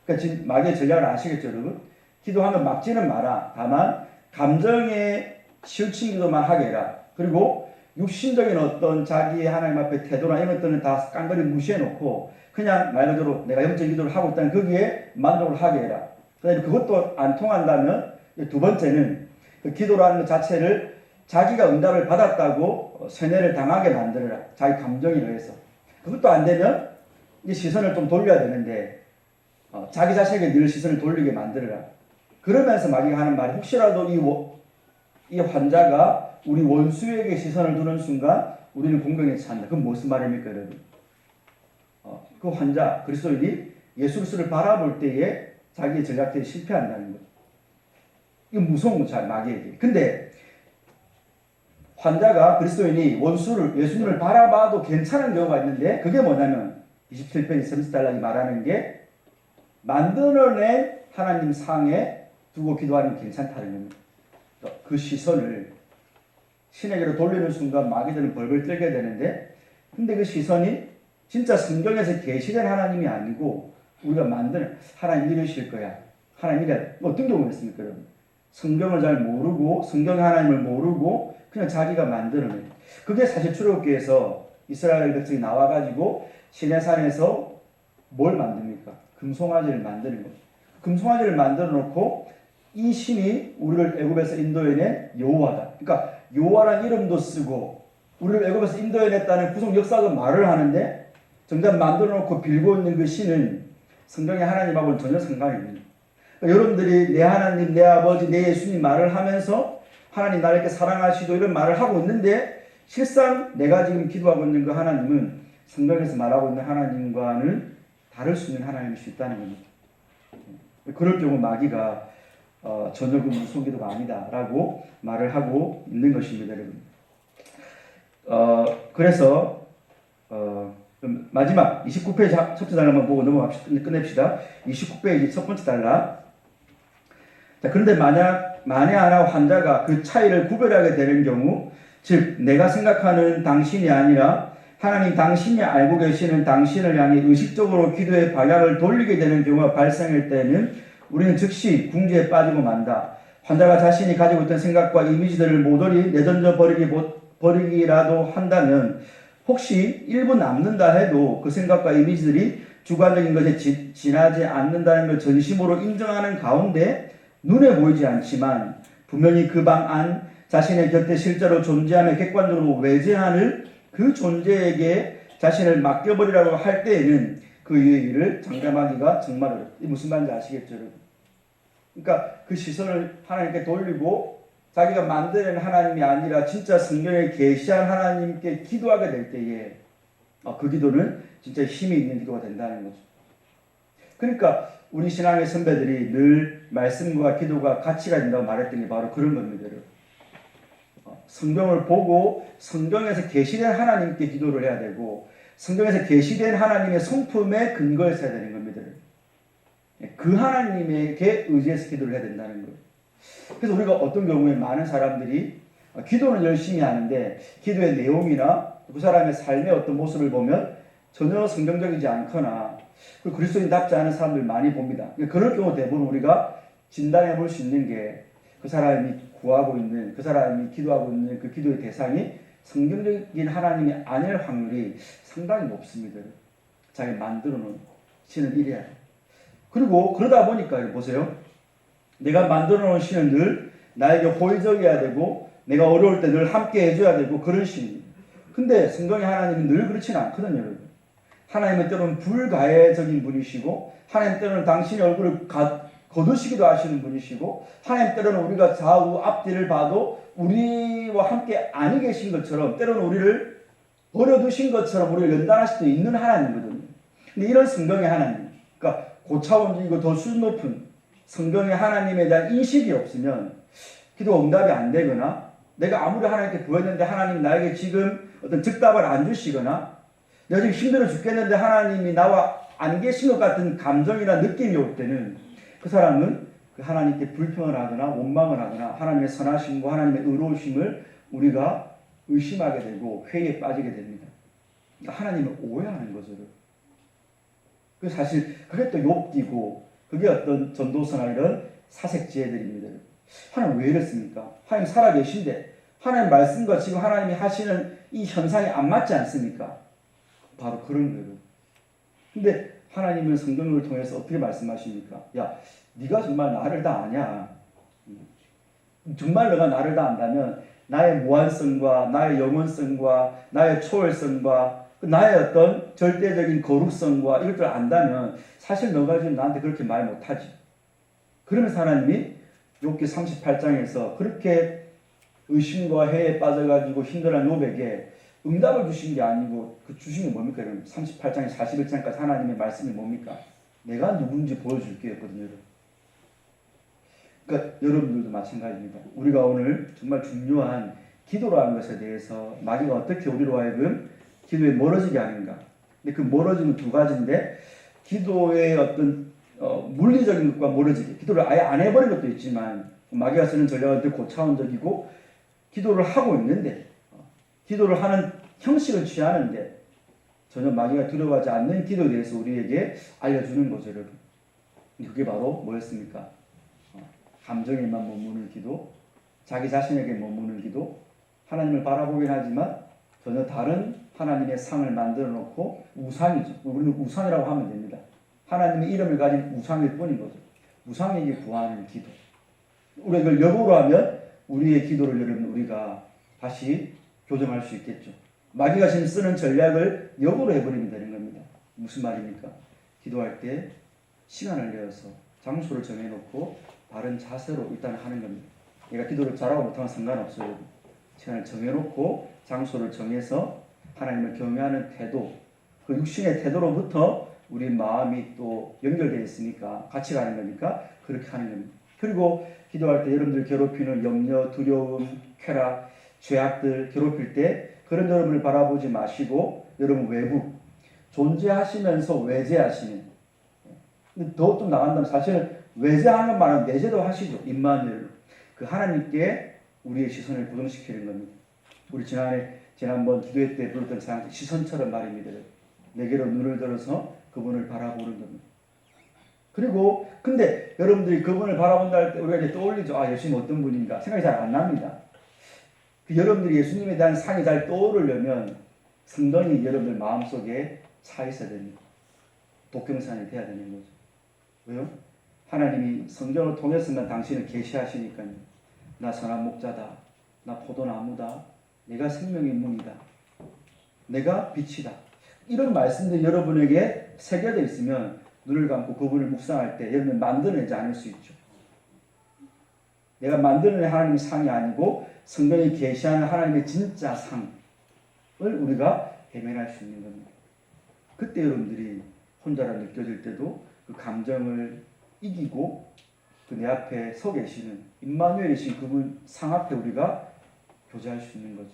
그러니까 지금 마귀의 전략을 아시겠죠, 여러분? 기도하면 막지는 마라. 다만 감정에 치우친 기도만 하게 해라. 그리고 육신적인 어떤 자기의 하나님 앞에 태도나 이런 것들은 다 깡그리 무시해놓고 그냥 말 그대로 내가 영적 기도를 하고 있다는 거기에 만족을 하게 해라. 그다음에 그것도 안 통한다면 두 번째는 그 기도라는 것 자체를 자기가 응답을 받았다고 세뇌를 당하게 만들어라. 자기 감정에 의해서. 그것도 안 되면 이 시선을 좀 돌려야 되는데 자기 자신에게 늘 시선을 돌리게 만들어라. 그러면서 마귀가 하는 말이 혹시라도 이 환자가 우리 원수에게 시선을 두는 순간 우리는 공경에 찬다. 그건 무슨 말입니까, 여러분? 그 환자, 그리스도인이 예수 그리스도를 바라볼 때에 자기의 전략들이 실패한다는 것. 이건 무서운 거죠, 마귀에게. 근데 환자가 그리스도인이 원수를 예수님을 바라봐도 괜찮은 경우가 있는데 그게 뭐냐면 27페이지 30달락이 말하는 게 만들어낸 하나님 상에 두고 기도하는 게 괜찮다는 겁니다. 그 시선을 신에게로 돌리는 순간 마귀들은 벌벌 떨게 되는데 근데 그 시선이 진짜 성경에서 계시된 하나님이 아니고 우리가 만드는 하나님 이러실 거야. 하나님 이래. 어떤 경우가 있습니까, 여러분? 성경을 잘 모르고 성경의 하나님을 모르고 그냥 자기가 만들어낸. 그게 사실 출애굽기에서 이스라엘 백성이 나와가지고 시내산에서 뭘 만듭니까? 금송아지를 만드는 거죠. 금송아지를 만들어 놓고 이 신이 우리를 애굽에서 인도해낸 여호와다. 그러니까 여호와라는 이름도 쓰고 우리를 애굽에서 인도해냈다는 구속 역사도 말을 하는데 정작 만들어 놓고 빌고 있는 그 신은 성경의 하나님하고는 전혀 상관이 없는. 그러니까 여러분들이 내 하나님, 내 아버지, 내 예수님 말을 하면서 하나님 나를 이렇게 사랑하시고 이런 말을 하고 있는데 실상 내가 지금 기도하고 있는 그 하나님은 성경에서 말하고 있는 하나님과는 다를 수 있는 하나님일 수 있다는 겁니다. 그럴 경우 마귀가 전혀 그 무슨 기도가 아니다라고 말을 하고 있는 것입니다, 여러분. 그래서 마지막 29페이지 첫 번째 단락만 보고 넘어갑시다. 끝냅시다. 29페이지 첫 번째 단락. 자, 그런데 만에 하나 환자가 그 차이를 구별하게 되는 경우, 즉 내가 생각하는 당신이 아니라 하나님 당신이 알고 계시는 당신을 향해 의식적으로 기도의 방향을 돌리게 되는 경우가 발생할 때는 우리는 즉시 궁지에 빠지고 만다. 환자가 자신이 가지고 있던 생각과 이미지들을 모조리 내던져 버리기라도 한다면 혹시 일부 남는다 해도 그 생각과 이미지들이 주관적인 것에 지나지 않는다는 걸 전심으로 인정하는 가운데 눈에 보이지 않지만 분명히 그 방 안 자신의 곁에 실제로 존재하며 객관적으로 외재하는 그 존재에게 자신을 맡겨버리라고 할 때에는 그 일을 장담하기가 정말 어렵다. 이 무슨 말인지 아시겠죠, 여러분? 그러니까 그 시선을 하나님께 돌리고 자기가 만드는 하나님이 아니라 진짜 성경에 계시한 하나님께 기도하게 될 때에 그 기도는 진짜 힘이 있는 기도가 된다는 거죠. 그러니까 우리 신앙의 선배들이 늘 말씀과 기도가 가치가 된다고 말했던 게 바로 그런 겁니다, 여러분. 성경을 보고 성경에서 계시된 하나님께 기도를 해야 되고 성경에서 계시된 하나님의 성품에 근거를 써야 되는 겁니다. 그 하나님에게 의지해서 기도를 해야 된다는 거예요. 그래서 우리가 어떤 경우에 많은 사람들이 기도는 열심히 하는데 기도의 내용이나 그 사람의 삶의 어떤 모습을 보면 전혀 성경적이지 않거나 그리스도인답지 않은 사람들 많이 봅니다. 그럴 경우 대부분 우리가 진단해 볼 수 있는 게 그 사람이 구하고 있는, 그 사람이 기도하고 있는 그 기도의 대상이 성경적인 하나님이 아닐 확률이 상당히 높습니다. 자기 만들어 놓은 신은 이래야 돼. 그리고 그러다 보니까 보세요. 내가 만들어 놓은 신은 늘 나에게 호의적이어야 되고 내가 어려울 때 늘 함께 해줘야 되고 그런 신입니다. 근데 성경의 하나님은 늘 그렇지는 않거든요. 여러분. 하나님은 때로는 불가해적인 분이시고 하나님 때로는 당신의 얼굴을 거두시기도 하시는 분이시고 하나님 때로는 우리가 좌우 앞뒤를 봐도 우리와 함께 아니 계신 것처럼 때로는 우리를 버려두신 것처럼 우리를 연단할 수도 있는 하나님이거든요. 근데 이런 성경의 하나님, 그러니까 고차원적이고 더 수준 높은 성경의 하나님에 대한 인식이 없으면 기도 응답이 안 되거나 내가 아무리 하나님께 구했는데 하나님이 나에게 지금 어떤 즉답을 안 주시거나 내가 지금 힘들어 죽겠는데 하나님이 나와 안 계신 것 같은 감정이나 느낌이 올 때는 그 사람은 그 하나님께 불평을 하거나 원망을 하거나 하나님의 선하심과 하나님의 의로우심을 우리가 의심하게 되고 회의에 빠지게 됩니다. 그러니까 하나님을 오해하는 거죠. 그 사실 그게 또 욥기고 그게 어떤 전도서나 이런 사색지혜들입니다. 하나님 왜 이랬습니까? 하나님 살아계신데 하나님 말씀과 지금 하나님이 하시는 이 현상이 안 맞지 않습니까? 바로 그런 거예요. 근데 하나님은 성경을 통해서 어떻게 말씀하십니까? 야, 네가 정말 나를 다 아냐? 정말 너가 나를 다 안다면 나의 무한성과 나의 영원성과 나의 초월성과 나의 어떤 절대적인 거룩성과 이것들을 안다면 사실 너가 지금 나한테 그렇게 말 못하지. 그러면서 하나님이 욥기 38장에서 그렇게 의심과 해에 빠져가지고 힘들어하는 욥에게 응답을 주신 게 아니고 그 주신 게 뭡니까? 38장에 41장까지 하나님의 말씀이 뭡니까? 내가 누군지 보여줄게 했거든요. 그러니까 여러분들도 마찬가지입니다. 우리가 오늘 정말 중요한 기도라는 것에 대해서 마귀가 어떻게 우리로 하여금 기도에 멀어지게 하는가. 근데 그 멀어짐은 두 가지인데 기도의 어떤 물리적인 것과 멀어지게 기도를 아예 안 해버린 것도 있지만 마귀가 쓰는 전략은 더 고차원적이고 기도를 하고 있는데 기도를 하는 형식을 취하는데 전혀 마귀가 두려워하지 않는 기도에 대해서 우리에게 알려주는 거죠. 여러분. 그게 바로 뭐였습니까? 감정에만 머무는 기도, 자기 자신에게 머무는 기도, 하나님을 바라보긴 하지만 전혀 다른 하나님의 상을 만들어 놓고 우상이죠. 우리는 우상이라고 하면 됩니다. 하나님의 이름을 가진 우상일 뿐인 거죠. 우상에게 구하는 기도. 우리가 이걸 역으로 하면 우리의 기도를 여러분 우리가 다시 교정할 수 있겠죠. 마귀가 지금 쓰는 전략을 역으로 해버리면 되는 겁니다. 무슨 말입니까? 기도할 때 시간을 내어서 장소를 정해놓고 바른 자세로 일단 하는 겁니다. 내가 기도를 잘하고 못하면 상관없어요. 시간을 정해놓고 장소를 정해서 하나님을 경외하는 태도, 그 육신의 태도로부터 우리 마음이 또 연결되어 있으니까 같이 가는 거니까 그렇게 하는 겁니다. 그리고 기도할 때 여러분들 괴롭히는 염려, 두려움, 쾌락, 죄악들 괴롭힐 때 그런 여러분을 바라보지 마시고 여러분 외부 존재하시면서 외제하시는, 근데 더 좀 나간다면 사실은 외제하는 말은 내재도 하시죠. 임마누엘, 그 하나님께 우리의 시선을 고정시키는 겁니다. 우리 지난번 기도회 때 불렀던 사람 시선처럼 말입니다. 내게로 눈을 들어서 그분을 바라보는 겁니다. 그리고 근데 여러분들이 그분을 바라본다 할 때 우리가 이제 떠올리죠. 아, 예수님 어떤 분인가 생각이 잘 안 납니다. 그 여러분들이 예수님에 대한 상이 잘 떠오르려면 성경이 여러분들 마음속에 차 있어야 됩니다. 독경산이 돼야 되는 거죠. 왜요? 하나님이 성경을 통해서만 당신을 계시하시니까요. 나 선한 목자다. 나 포도나무다. 내가 생명의 문이다. 내가 빛이다. 이런 말씀들이 여러분에게 새겨져 있으면 눈을 감고 그분을 묵상할 때 여러분 만들어내지 않을 수 있죠. 내가 만들어낸 하나님의 상이 아니고 성경이 계시하는 하나님의 진짜 상을 우리가 대면할 수 있는 겁니다. 그때 여러분들이 혼자라 느껴질 때도 그 감정을 이기고 그 내 앞에 서 계시는 임마누엘이신 그분 상 앞에 우리가 교제할 수 있는 거죠.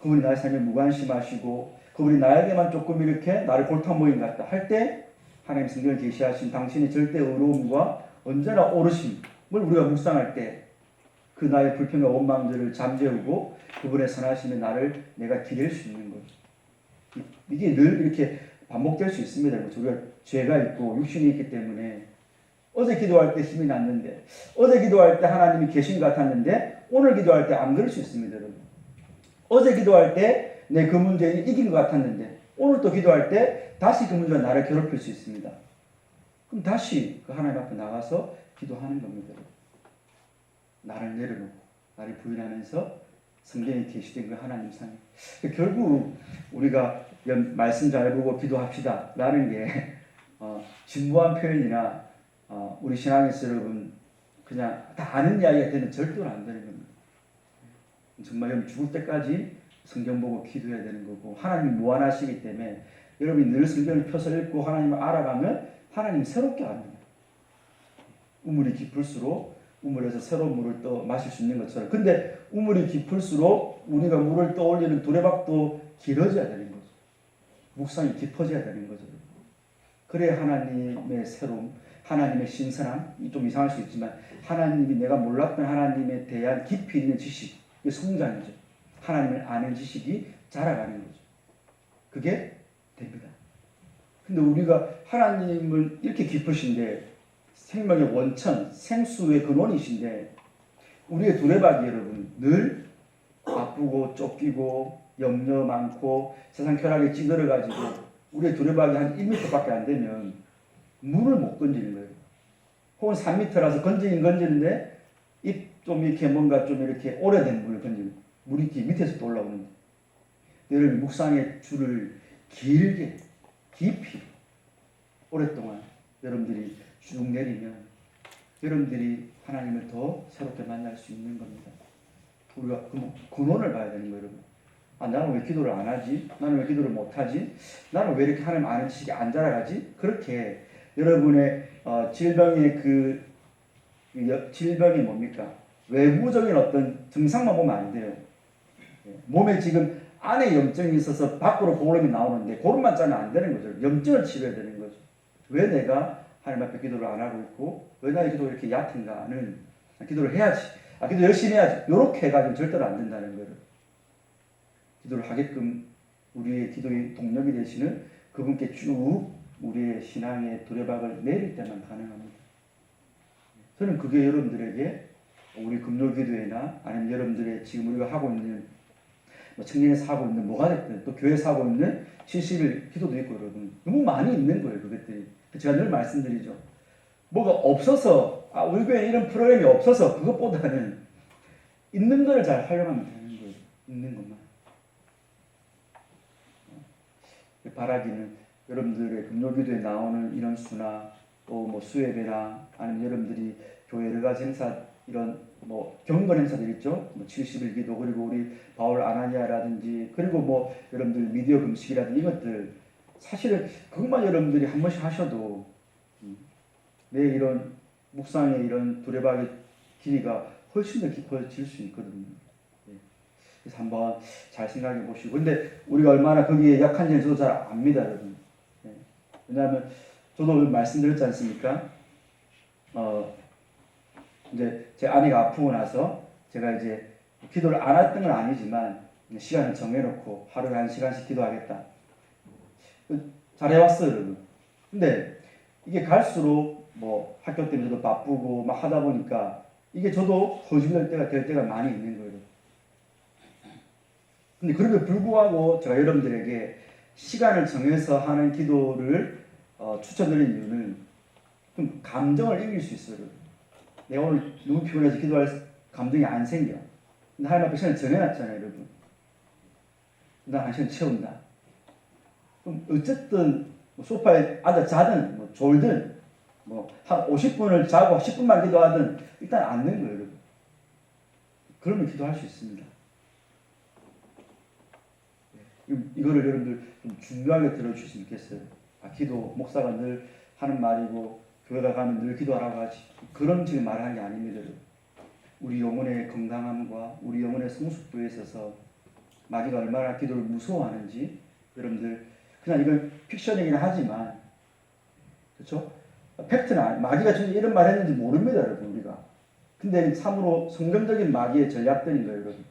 그분이 나의 삶에 무관심하시고 그분이 나에게만 조금 이렇게 나를 골탕 모임 같다 할 때 하나님 성경을 계시하신 당신의 절대 의로움과 언제나 오르심을 우리가 묵상할 때 그 나의 불평과 원망들을 잠재우고 그분의 선하심에 나를 내가 기댈 수 있는 거죠. 이게 늘 이렇게 반복될 수 있습니다. 우리가 죄가 있고 육신이 있기 때문에 어제 기도할 때 힘이 났는데 어제 기도할 때 하나님이 계신 것 같았는데 오늘 기도할 때 안 그럴 수 있습니다. 여러분. 어제 기도할 때 내 그 문제에 이긴 것 같았는데 오늘 또 기도할 때 다시 그 문제가 나를 괴롭힐 수 있습니다. 그럼 다시 그 하나님 앞에 나가서 기도하는 겁니다. 나를 내려놓고 나를 부인하면서 성경에 계시된 그 하나님 상에 결국 우리가 말씀 잘 보고 기도합시다 라는 게 진부한 표현이나 우리 신앙에서 여러분 그냥 다 아는 이야기가 되면 절대로 안 되는 겁니다. 정말 여러분 죽을 때까지 성경 보고 기도해야 되는 거고 하나님이 무한하시기 때문에 여러분이 늘 성경을 펴서 읽고 하나님을 알아가면 하나님이 새롭게 합니다. 우물이 깊을수록 우물에서 새로운 물을 또 마실 수 있는 것처럼 근데 우물이 깊을수록 우리가 물을 떠올리는 두레박도 길어져야 되는 거죠. 묵상이 깊어져야 되는 거죠. 그래야 하나님의 새로움, 하나님의 신선함, 좀 이상할 수 있지만 하나님이 내가 몰랐던 하나님에 대한 깊이 있는 지식, 이게 성장이죠. 하나님을 아는 지식이 자라가는 거죠. 그게 됩니다. 근데 우리가 하나님을 이렇게 깊으신데 생명의 원천, 생수의 근원이신데 우리의 두레박이 여러분 늘 아프고 쫓기고 염려 많고 세상 쾌락에 찌들어가지고 우리의 두레박이 한 1m밖에 안 되면 물을 못 건지는 거예요. 혹은 3m라서 건지는데 입 좀 이렇게 뭔가 좀 이렇게 오래된 물을 건지는 물이 밑에서 올라오는데 여러분 묵상의 줄을 길게 깊이 오랫동안 여러분들이 쭉 내리면 여러분들이 하나님을 더 새롭게 만날 수 있는 겁니다. 우리가 근원을 봐야 되는 거예요. 여러분. 나는 왜 기도를 안 하지? 나는 왜 기도를 못 하지? 나는 왜 이렇게 하나님 아는 지식이 안 자라가지? 그렇게 여러분의 질병의 질병이 뭡니까? 외부적인 어떤 증상만 보면 안 돼요. 몸에 지금 안에 염증이 있어서 밖으로 보름이 나오는데 그름만 짜면 안 되는 거죠. 염증을 치료해야 되는 거죠. 왜 내가 하나님 앞에 기도를 안 하고 있고 왜 나의 기도가 이렇게 얕은가는 기도를 해야지. 기도 열심히 해야지. 이렇게 해가지고 절대로 안 된다는 거예요. 기도를 하게끔 우리의 기도의 동력이 되시는 그분께 쭉 우리의 신앙의 두레박을 내릴 때만 가능합니다. 저는 그게 여러분들에게 우리 금요기도회나 아니면 여러분들의 지금 우리가 하고 있는 청년에서 하고 있는 뭐가 됐든 또 교회에서 하고 있는 70일 기도도 있고 여러분 너무 많이 있는 거예요. 그것들이 제가 늘 말씀드리죠. 뭐가 없어서 우리 교회에 이런 프로그램이 없어서 그것보다는 있는 거를 잘 활용하면 되는 거예요. 있는 것만 바라기는 여러분들의 금요기도에 나오는 이런 수나 또 뭐 수예배나 아니면 여러분들이 교회 여러 가지 행사 이런 경건 행사들 있죠. 70일 기도 그리고 우리 바울 아나니아라든지 그리고 여러분들 미디어 금식이라든지 이것들 사실은 그것만 여러분들이 한 번씩 하셔도 내 이런 묵상의 이런 두레박의 길이가 훨씬 더 깊어질 수 있거든요. 그래서 한번 잘 생각해 보시고 근데 우리가 얼마나 거기에 약한지는 저도 잘 압니다, 여러분. 왜냐하면 저도 말씀드렸지 않습니까? 이제 제 아내가 아프고 나서 제가 이제 기도를 안 했던 건 아니지만 시간을 정해놓고 하루에 1시간씩 기도하겠다. 잘해왔어요, 여러분. 근데 이게 갈수록 학교 때문에 저도 바쁘고 막 하다 보니까 이게 저도 허술될 때가 될 때가 많이 있는 거예요. 근데 그럼에도 불구하고 제가 여러분들에게 시간을 정해서 하는 기도를 추천드리는 이유는 좀 감정을 이길 수 있어요. 내가 오늘 너무 피곤해서 기도할 감정이 안 생겨. 근데 하나님 앞에 시간을 정해놨잖아요, 여러분. 나 한 시간 채운다. 그럼 어쨌든 소파에 앉아 자든 졸든 한 50분을 자고 10분만 기도하든 일단 앉는 거예요, 여러분. 그러면 기도할 수 있습니다. 이거를 여러분들 좀 중요하게 들어주시면 좋겠어요. 기도 목사가 늘 하는 말이고 교회가 가면 늘 기도하라고 하지. 그런 지금 말하는 게 아닙니다. 우리 영혼의 건강함과 우리 영혼의 성숙도에 있어서 마귀가 얼마나 기도를 무서워하는지 여러분들 그냥 이건 픽션이긴 하지만 그렇죠? 팩트는 마귀가 진짜 이런 말 했는지 모릅니다, 여러분 우리가. 근데 참으로 성경적인 마귀의 전략들인 거예요, 여러분.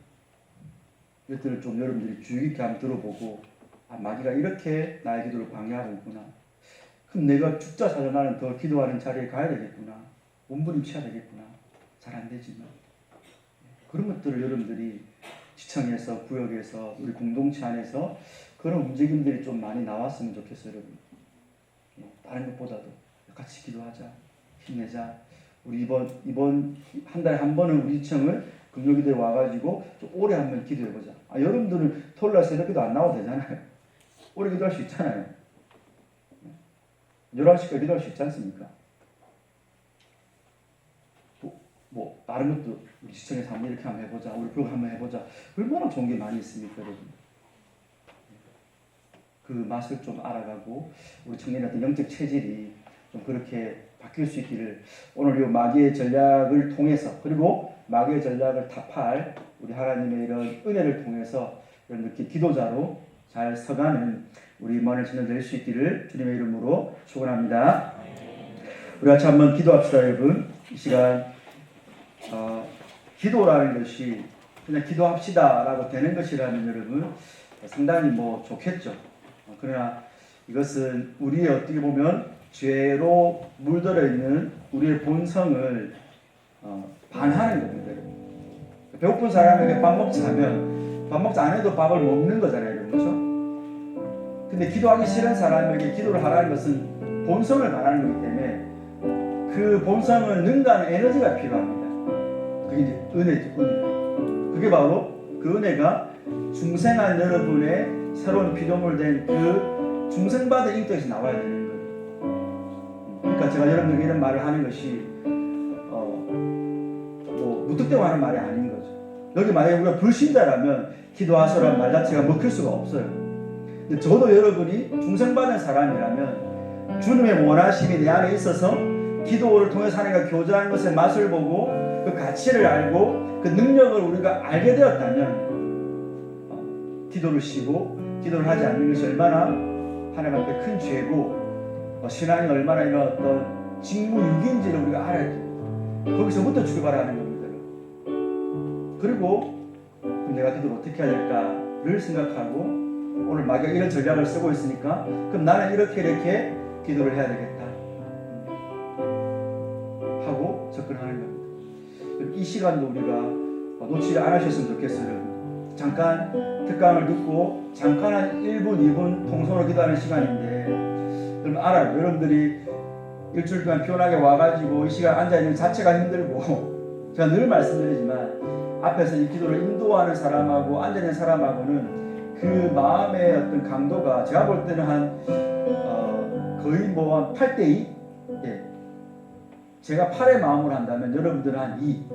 이것들을 좀 여러분들이 주의 깊게 한번 들어보고 마귀가 이렇게 나의 기도를 방해하고 있구나. 그럼 내가 죽자 살아나는 더 기도하는 자리에 가야 되겠구나. 몸부림쳐야 되겠구나. 잘 안 되지만 그런 것들을 여러분들이 시청에서, 구역에서, 우리 공동체 안에서 그런 움직임들이 좀 많이 나왔으면 좋겠어요, 여러분. 다른 것보다도 같이 기도하자, 힘내자. 우리 이번 한 달에 한 번은 우리 시청을 금요기도에 와가지고 좀 오래 한번 기도해보자. 여러분들은 토요일날 새벽기도 안 나와도 되잖아요. 오래 기도할 수 있잖아요. 11시까지 기도할 수 있지 않습니까? 뭐 다른 것도 우리 시청에서 한번 이렇게 한번 해보자, 우리 교회 한번 해보자. 얼마나 좋은 게 많이 있습니까, 여러분? 그 맛을 좀 알아가고 우리 청년의 영적 체질이 좀 그렇게 바뀔 수 있기를 오늘 이 마귀의 전략을 통해서, 그리고 마귀의 전략을 타파할 우리 하나님의 이런 은혜를 통해서 이렇게 기도자로 잘 서가는 우리 임마누엘 청년 될 수 있기를 주님의 이름으로 축원합니다. 우리 같이 한번 기도합시다, 여러분. 이 시간 기도라는 것이 그냥 기도합시다라고 되는 것이라면 여러분 상당히 좋겠죠. 그러나 이것은 우리의 어떻게 보면 죄로 물들어 있는 우리의 본성을 반하는 겁니다. 배고픈 사람에게 밥 먹자 하면 밥 먹자 안 해도 밥을 먹는 거잖아요, 그렇죠? 근데 기도하기 싫은 사람에게 기도를 하라는 것은 본성을 반하는 거기 때문에 그 본성을 능가하는 에너지가 필요합니다. 그게 이제 은혜죠, 은혜. 그게 바로 그 은혜가 중생한 여러분의 새로운 피조물 된 그 중생받은 인격에서 나와야 되는 거예요. 그러니까 제가 여러분에게 이런 말을 하는 것이 무턱대고 하는 말이 아닌 거죠. 여기 만약에 우리가 불신자라면 기도하소라는 말 자체가 먹힐 수가 없어요. 근데 저도 여러분이 중생받은 사람이라면 주님의 원하심이 내 안에 있어서 기도를 통해서 하나님과 교제하는 것의 맛을 보고 그 가치를 알고 그 능력을 우리가 알게 되었다면 기도를 쉬고 기도를 하지 않는 것이 얼마나 하나님 앞에 큰 죄고 신앙이 얼마나 이런 어떤 직무유기인지를 우리가 알아야 돼요. 거기서부터 출발하는 겁니다. 그리고 그럼 내가 기도를 어떻게 해야 될까를 생각하고 오늘 마귀가 이런 전략을 쓰고 있으니까 그럼 나는 이렇게 기도를 해야 되겠다 하고 접근하는 겁니다. 이 시간도 우리가 놓치지 않으셨으면 좋겠어요. 잠깐 특강을 듣고 잠깐 한 1분, 2분 통성으로 기도하는 시간인데 그럼 알아요. 여러분들이 일주일 동안 피곤하게 와가지고 이 시간 앉아있는 자체가 힘들고 제가 늘 말씀드리지만 앞에서 이 기도를 인도하는 사람하고 앉아있는 사람하고는 그 마음의 어떤 강도가 제가 볼 때는 거의 한 8대2? 예. 제가 8의 마음으로 한다면 여러분들은 한 2.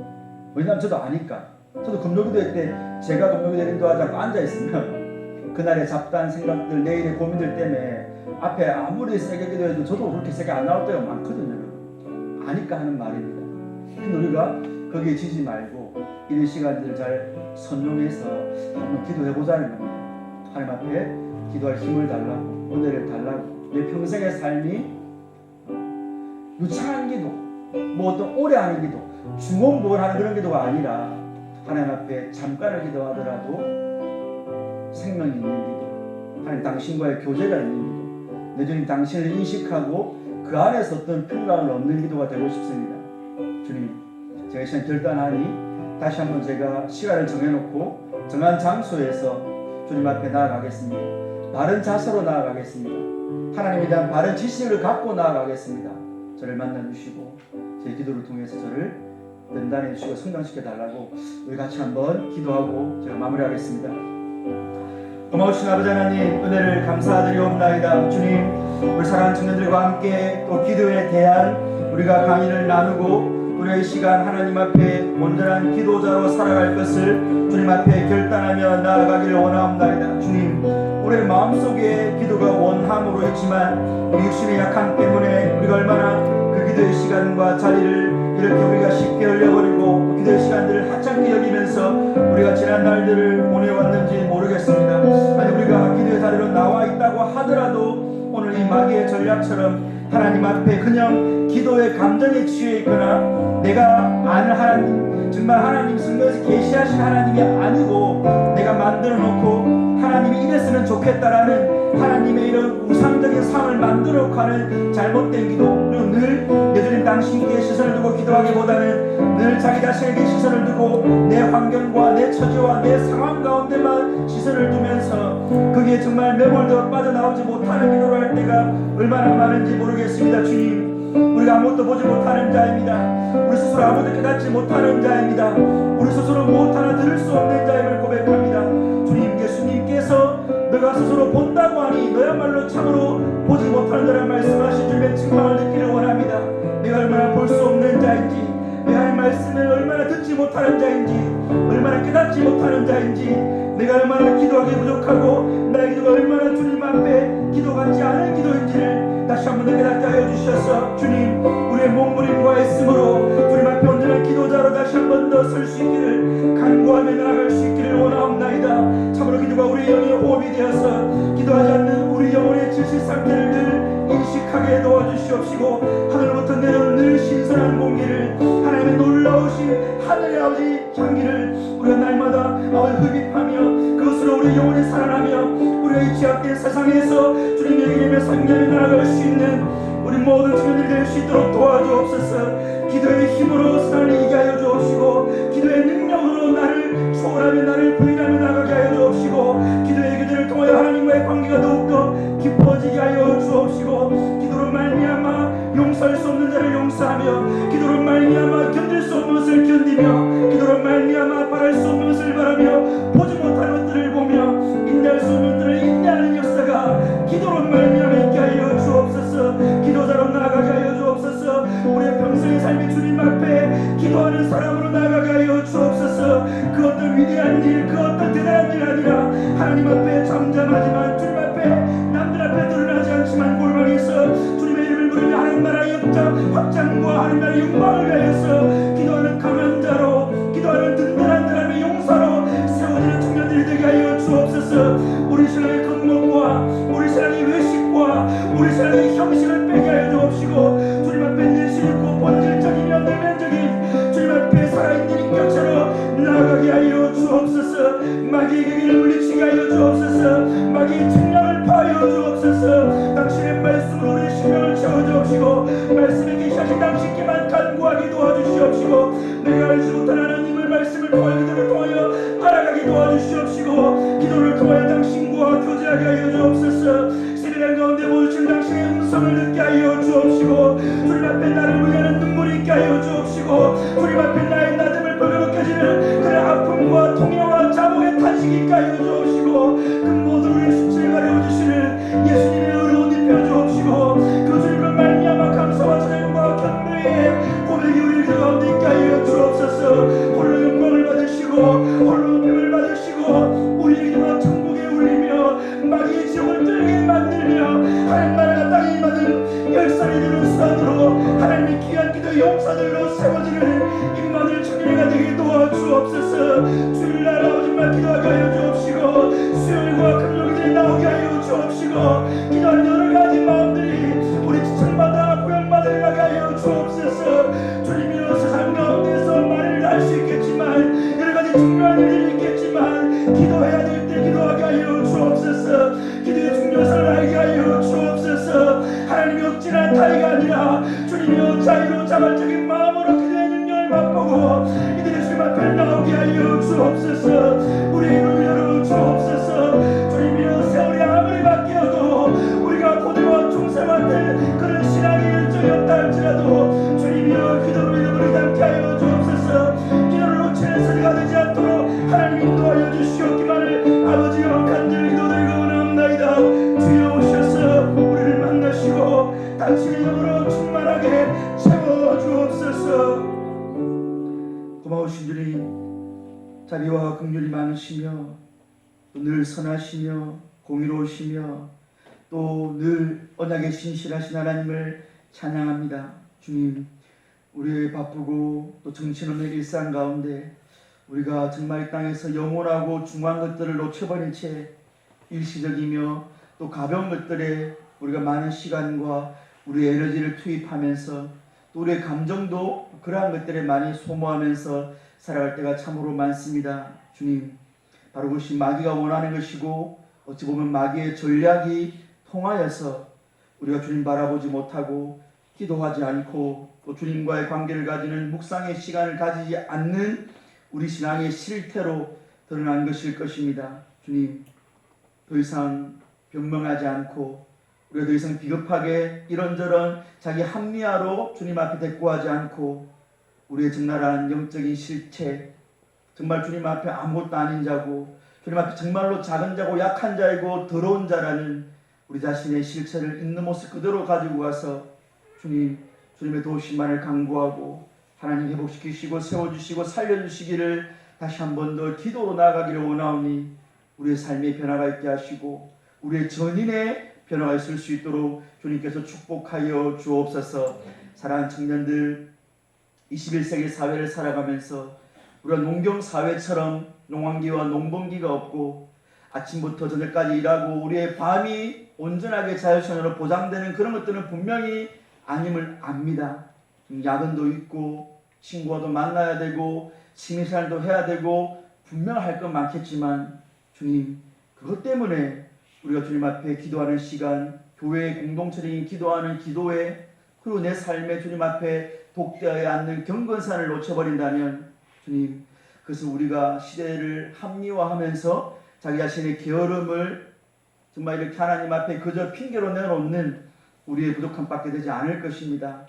왜냐하면 저도 아니까. 저도 금요기도회 때 제가 금요기도회 인도하지 않고 앉아있으면 그날의 잡다한 생각들, 내일의 고민들 때문에 앞에 아무리 세게 기도해도 저도 그렇게 세게 안 나올 때가 많거든요. 아니까 하는 말입니다. 근데 우리가 거기에 지지 말고 이런 시간들을 잘 선용해서 한번 기도해보자는 겁니다. 하나님 앞에 기도할 힘을 달라고, 은혜를 달라고. 내 평생의 삶이 유창한 기도, 어떤 오래 하는 기도, 중원부원하는 그런 기도가 아니라 하나님 앞에 잠깐을 기도하더라도 생명이 있는 기도, 하나님 당신과의 교제가 있는 기도, 내 주님 당신을 인식하고 그 안에서 어떤 평강을 얻는 기도가 되고 싶습니다. 주님, 제가 이 시간 결단하니 다시 한번 제가 시간을 정해놓고 정한 장소에서 주님 앞에 나아가겠습니다. 바른 자세로 나아가겠습니다. 하나님에 대한 바른 지식을 갖고 나아가겠습니다. 저를 만나주시고 제 기도를 통해서 저를 연단해 주시고 성장시켜 달라고 우리 같이 한번 기도하고 제가 마무리하겠습니다. 고마우신 아버지 하나님, 은혜를 감사드리옵나이다. 주님, 우리 사랑하는 청년들과 함께 또 기도에 대한 우리가 강의를 나누고 우리의 시간 하나님 앞에 온전한 기도자로 살아갈 것을 주님 앞에 결단하며 나아가기를 원하옵나이다. 주님, 우리의 마음속에 기도가 원함으로 있지만 우리 육신의 약함 때문에 우리가 얼마나 그 기도의 시간과 자리를 이렇게 우리가 쉽게 흘려버리고 기도의 시간들을 하찮게 여기면서 우리가 지난 날들을 보내왔는지 모르겠습니다. 아니 우리가 기도의 자리로 나와 있다고 하더라도 오늘 이 마귀의 전략처럼 하나님 앞에 그냥 기도의 감정에 취해 있거나 내가 아는 하나님, 정말 하나님 성경에서 계시하신 하나님이 아니고 내가 만들어 놓고 하나님이 이랬으면 좋겠다라는 하나님의 이런 우상적인 상을 만들어 가는 잘못된 기도, 그리고 늘 여전히 당신께 시선을 두고 기도하기보다는 늘 자기 자신에게 시선을 두고 내 환경과 내 처지와 내 상황 가운데만 시선을 두면서 거기에 정말 매몰되어 빠져나오지 못하는 기도를 할 때가 얼마나 많은지 모르겠습니다. 주님, 우리가 아무것도 보지 못하는 자입니다. 우리 스스로 아무것도 깨닫지 못하는 자입니다. 우리 스스로 무엇 하나 들을 수 없는 자임을 고백합니다. 주님, 예수님께서 너가 스스로 본다고 하니 너야말로 참으로 보지 못하는 자라 말씀하신 주님의 책망을 듣기를 원합니다. 내가 얼마나 볼 수 없는 자인지, 내가 할 말씀을 얼마나 듣지 못하는 자인지, 얼마나 깨닫지 못하는 자인지, 내가 얼마나 기도하기 부족하고 나의 기도가 얼마나 주님 앞에 기도 같지 않은 기도인지를 다시 한 번 더 깨닫게 하여 주셔서 주님, 우리의 몸부림과 애씀으로 주님 앞에 온전한 기도자로 다시 한 번 더 설 수 있기를 간구하며 나아갈 수 있기를 원하옵나이다. 참으로 기도가 우리 영의 호흡이 되어서 기도하지 않는 우리 영혼의 질식 상태를 늘 인식하게 도와주시옵시고, 하늘부터 내려오는 늘 신선한 공기를, 하나님의 놀라우신 하늘의 아버지 향기를 우리가 날마다 흡입하며 그것으로 우리 영혼이 살아나며 우리가 이 죄악된 세상에서 주님의 이름에 성령이 나아갈 수 있는 우리 모든 청년들이 될 수 있도록 도와주옵소서. 기도의 힘으로 세상을 이기게 하여 주옵시고, 기도의 능력으로 나를 초월하며 나를 부인하며 나가게 하여 주옵시고, 기도의 기도를 통하여 하나님과의 관계가 더욱더 깊어지게 하여 주옵시고, 기도로 말미암아 용서할 수 없는 자를 용서하며, 기도로 말미암아 견딜 수 없는 것을 견디며, 기도로 말미암아 바랄 수 없는 것을 바라며, 보지 못하는 것들을 보며 인내할 수 없는 것들을 인내하는 역사가 기도로 말미암아 있게 하여 주옵소서. 기도자로 나아가게 하여 주옵소서. 우리의 평생의 삶이 주님 앞에 기도하는 사람으로 나아가게 하여 주옵소서. 그 어떤 위대한 일, 그 어떤 대단한 일 아니라 하나님 앞에 잠잠하지만 주님 앞에 남들 앞에 드러나지 않지만 골방에서 주님의 이름을 부르며 하나님 나라의 역장 확장과 하나님 나라의 영광을 위하여서 기도하는 강한 자로, 기도하는 든든한 사람의 용사로 세워지는 청년들이 되게 하여 주옵소서. 우리 신앙의 겁먹과 우리 신앙의 외식과 우리 신앙의 형식을 빼게 하여 주옵시고, 주님 앞에 내실 있고 본질적이며 내면적인 주님 앞에 살아있는 인격체로 나아가게 하여 주옵소서. 마귀의 계기를 물리치게 하여 주옵소서. 마귀의 측량을 파하여 주옵소서. 당신의 말씀으로 우리의 심령을 채워주옵시고, 말씀에 계시하신 당신께만 간구하게 도와주시옵시고, 내가 알지 못한 하나님의 말씀을 통하여 기도를 통하여 알아가게 도와주시옵시고, 기도를 통하여 당신과 교제하게 하여 주옵소서. 세례단 가운데 모여진 당신의 음성을 듣게 하여 주옵시고, 주님 앞에 나를 위하는 눈물이 있게 하여 주옵시고, 주님 앞에 나의 나됨을 벌거벗겨지는 그런 아픔과 통해와 자복의 탄식이 있게 하여 주옵시고, 그 모든 우리의 수치를 가려주시는 예수님의 의로운 입혀 주옵시고, 그 주님을 말미암아 감사와 찬양과 경배의 고백이 우리 가운데 있게 하여 주옵소서. 홀로 영광을 받으시고 홀로 높임을 받으시고 우리의 기도가 천국에 울리며 마귀의 지옥을 들게 만들며 하나님 나라가 땅에 임하는 열산이 되는 수단으로 하나님의 귀한 기도의 용사들로 세워지는 임마들 청년회가 되게 도와주옵소서. 주일 날 아버지만 기도하게 하여 주옵시고, 수요일과 금요일에 나오게 하여 주옵시고, 기도하는 여러가지 마음들이 우리 지청마다 구역마다 일어나게 하여 주옵소서. 주님이여, 세상 가운데서 말을 할 수 있겠지만 여러가지 중요한 일이 있겠지만 기도해야 될 때 기도하게 하여 주옵소서. 기도의 중요성을 알게 하여 주옵소서. 하나님이 억지나 타의가 아니라 주님이여 자유로 자발적인 마음으로 기도의 능력을 맛보고 이들의 주님 앞에 나오게 하여 주옵소서. 우리의 눈을 열어 주옵소서. 주님이여, 세월이 아무리 바뀌어도 우리가 고대와 중생한테 그런 신앙의 열정이 없다 할지라도 주님이여 기도로 잃어버리지 않게 하여 주옵소서. 기도를 놓치는 세대가 되지 않도록 하나님 인도하여 주시옵기만을 아버지여 간절히 기도드리고 원합나이다. 주여 오셔서 우리를 만나시고 당신의 영으로 충만하게 채워주옵소서. 고마우신 주님, 자비와 긍휼이 많으시며 또 늘 선하시며 공의로우시며 또 늘 언약에 신실하신 하나님을 찬양합니다. 주님, 우리의 바쁘고 또 정신없는 일상 가운데 우리가 정말 이 땅에서 영원하고 중요한 것들을 놓쳐버린 채 일시적이며 또 가벼운 것들에 우리가 많은 시간과 우리의 에너지를 투입하면서 또 우리의 감정도 그러한 것들에 많이 소모하면서 살아갈 때가 참으로 많습니다. 주님, 바로 그것이 마귀가 원하는 것이고 어찌 보면 마귀의 전략이 통하여서 우리가 주님 바라보지 못하고 기도하지 않고 또 주님과의 관계를 가지는 묵상의 시간을 가지지 않는 우리 신앙의 실태로 드러난 것일 것입니다. 주님, 더 이상 변명하지 않고 우리가 더 이상 비겁하게 이런저런 자기 합리화로 주님 앞에 대꾸하지 않고 우리의 적나라한 영적인 실체, 정말 주님 앞에 아무것도 아닌 자고 주님 앞에 정말로 작은 자고 약한 자이고 더러운 자라는 우리 자신의 실체를 있는 모습 그대로 가지고 가서 주님의 도우심만을 간구하고 하나님 회복시키시고 세워주시고 살려주시기를 다시 한 번 더 기도로 나아가기를 원하오니 우리의 삶에 변화가 있게 하시고 우리의 전인의 변화가 있을 수 있도록 주님께서 축복하여 주옵소서. 사랑하는 청년들, 21세기 사회를 살아가면서 우리가 농경사회처럼 농한기와 농번기가 없고 아침부터 저녁까지 일하고 우리의 밤이 온전하게 자율성으로 보장되는 그런 것들은 분명히 아님을 압니다. 야근도 있고 친구와도 만나야 되고 취미생활도 해야 되고 분명할 건 많겠지만 주님, 그것 때문에 우리가 주님 앞에 기도하는 시간, 교회의 공동체적인 기도하는 기도회, 그리고 내 삶에 주님 앞에 독대하여 앉는 경건산을 놓쳐버린다면 주님, 그것은 우리가 시대를 합리화하면서 자기 자신의 게으름을 정말 이렇게 하나님 앞에 그저 핑계로 내놓는 우리의 부족함밖에 되지 않을 것입니다.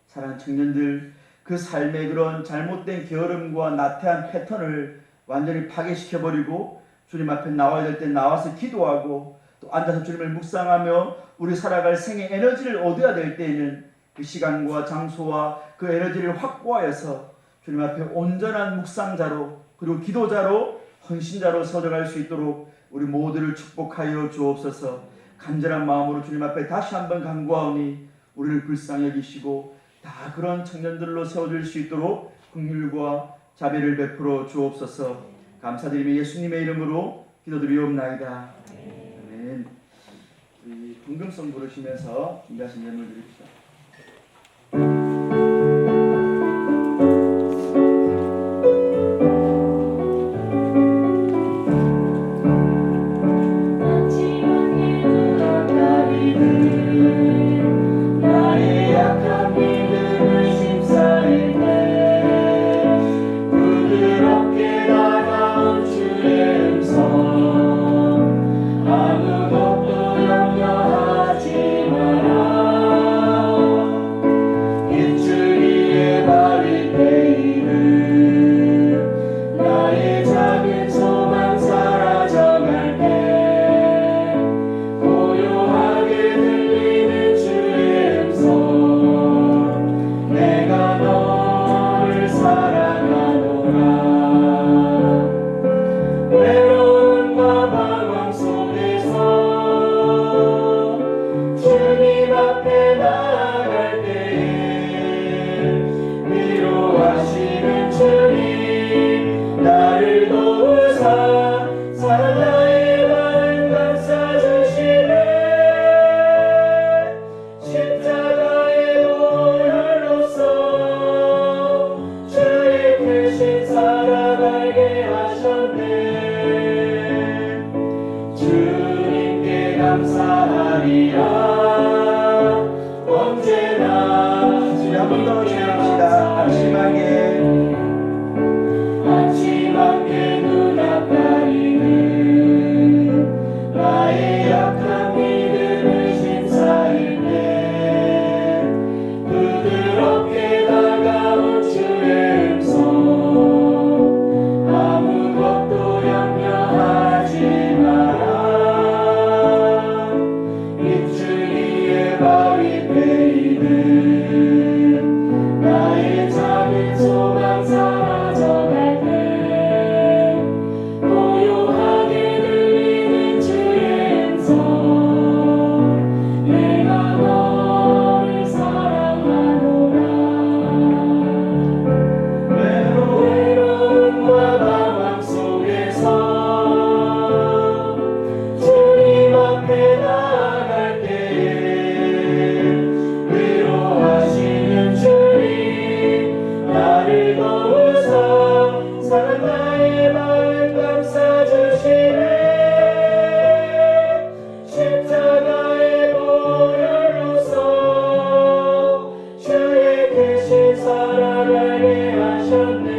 사랑하는 청년들, 그 삶의 그런 잘못된 게으름과 나태한 패턴을 완전히 파괴시켜버리고 주님 앞에 나와야 될 때 나와서 기도하고 또 앉아서 주님을 묵상하며 우리 살아갈 생의 에너지를 얻어야 될 때에는 그 시간과 장소와 그 에너지를 확보하여서 주님 앞에 온전한 묵상자로 그리고 기도자로 헌신자로 서져갈 수 있도록 우리 모두를 축복하여 주옵소서. 간절한 마음으로 주님 앞에 다시 한번 간구하오니 우리를 불쌍히 여기시고 다 그런 청년들로 세워줄 수 있도록 긍휼과 자비를 베풀어 주옵소서. 감사드리며 예수님의 이름으로 기도드리옵나이다. 아멘. 우리 궁금성 부르시면서 준비하신 예물 드립시다. 나의 약한 믿음을 심사할 때 부드럽게 다가온 주의 음성 아무것도 염려하지 마라 빗줄기에 발릴 때에는 나의 작은 소망 사라져갈 때 고요하게 들리는 주의 음성 내가 너를 사랑하노라 외로움과 방황 속에서 주님 앞에 나아갈 때에 위로하시는 주님 나를 도우사 사랑 나의 마음 감싸주시네 십자가의 보혈로서 주의 크신 사랑 알게 하셨네 주님께 감사하리라 언제나 주님 한 번 더 찬양합시다. 안심하게 안심하게 눈앞 가리는 나의 약한 믿음을 심사할 때 부드럽게 다가온 주의 음성 아무것도 염려하지 마라 빗줄기에 바위 베이는 나의 작은 소망 사라져갈 때 고요하게 들리는 주의 음성 내가 너를 사랑하노라 외로움과 방황 속에서 주님 앞에 나아갈 때에 위로하시는 주님 나를 도우사 사랑 나의 마음 감싸주시네 하셨네.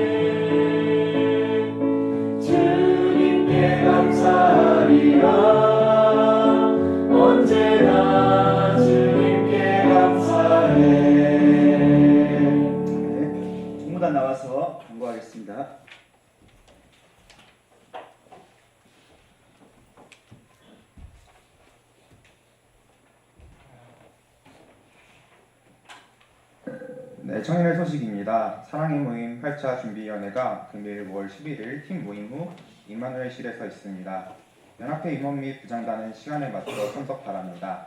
주님께 감사하리라. 언제나 주님께 감사해. 네, 총무단 나와서 경고하겠습니다. 네, 청년의 소식입니다. 사랑의 모임 8차 준비위원회가 금일 5월 11일 팀 모임 후 임마누엘실에서 있습니다. 연합회 임원 및 부장단은 시간에 맞춰 참석 바랍니다.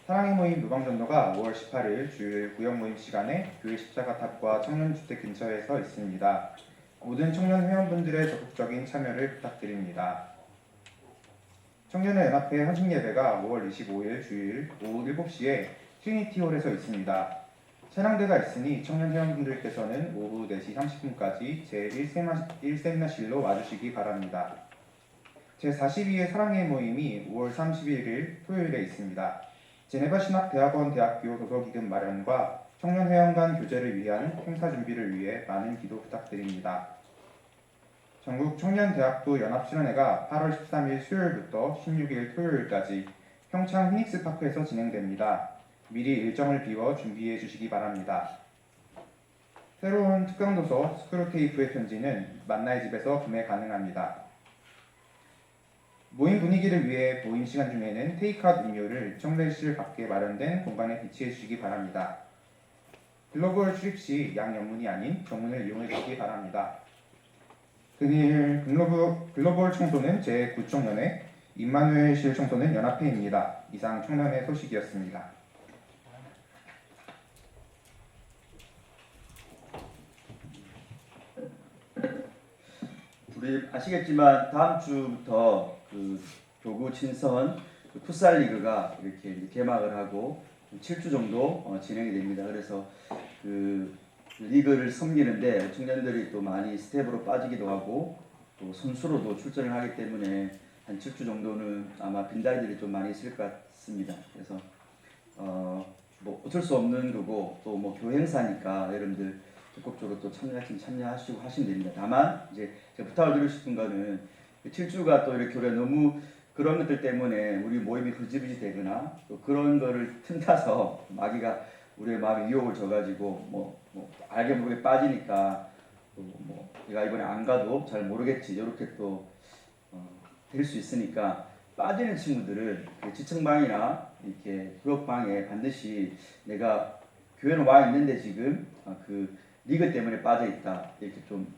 사랑의 모임 노방전도가 5월 18일 주일 구역 모임 시간에 교회 십자가탑과 청년주택 근처에서 있습니다. 모든 청년 회원분들의 적극적인 참여를 부탁드립니다. 청년의 연합회 헌신 예배가 5월 25일 주일 오후 7시에 트리니티홀에서 있습니다. 차량대가 있으니 청년 회원분들께서는 오후 4시 30분까지 제1세미나실로 와주시기 바랍니다. 제42회 사랑의 모임이 5월 31일 토요일에 있습니다. 제네바 신학대학원 대학교 도서기금 마련과 청년 회원 간 교제를 위한 행사 준비를 위해 많은 기도 부탁드립니다. 전국 청년대학도 연합실현회가 8월 13일 수요일부터 16일 토요일까지 평창 피닉스파크에서 진행됩니다. 미리 일정을 비워 준비해 주시기 바랍니다. 새로운 특강도서 스크루테이프의 편지는 만나의 집에서 구매 가능합니다. 모임 분위기를 위해 모임 시간 중에는 테이크아웃 음료를 청대실 밖에 마련된 공간에 비치해 주시기 바랍니다. 글로벌 출입 시 양영문이 아닌 정문을 이용해 주시기 바랍니다. 금일 글로벌 청소는 제9청년회, 임마누엘실 청소는 연합회입니다. 이상 청년회 소식이었습니다. 우리 아시겠지만 다음 주부터 그 교구 친선 그 풋살 리그가 이렇게 이제 개막을 하고 7주 정도 진행이 됩니다. 그래서 그 리그를 섬기는데 청년들이 또 많이 스텝으로 빠지기도 하고 또 선수로도 출전을 하기 때문에 한 7주 정도는 아마 빈자리들이 좀 많이 있을 것 같습니다. 그래서 뭐 어쩔 수 없는 거고 또 뭐 교회 행사니까 여러분들 적극적으로 또 참여하시고 하시면 됩니다. 다만 이제 제가 부탁을 드리고 싶은 거는 7주가 또 이렇게 우리가 너무 그런 것들 때문에 우리 모임이 흐지부지 되거나 또 그런 거를 틈타서 마귀가 우리의 마음에 유혹을 줘가지고 뭐 알게 모르게 빠지니까 뭐 내가 이번에 안 가도 잘 모르겠지 이렇게 또 될 수 있으니까 빠지는 친구들은 지청방이나 이렇게 구역방에 반드시 내가 교회는 와 있는데 지금 그 리그 때문에 빠져 있다 이렇게 좀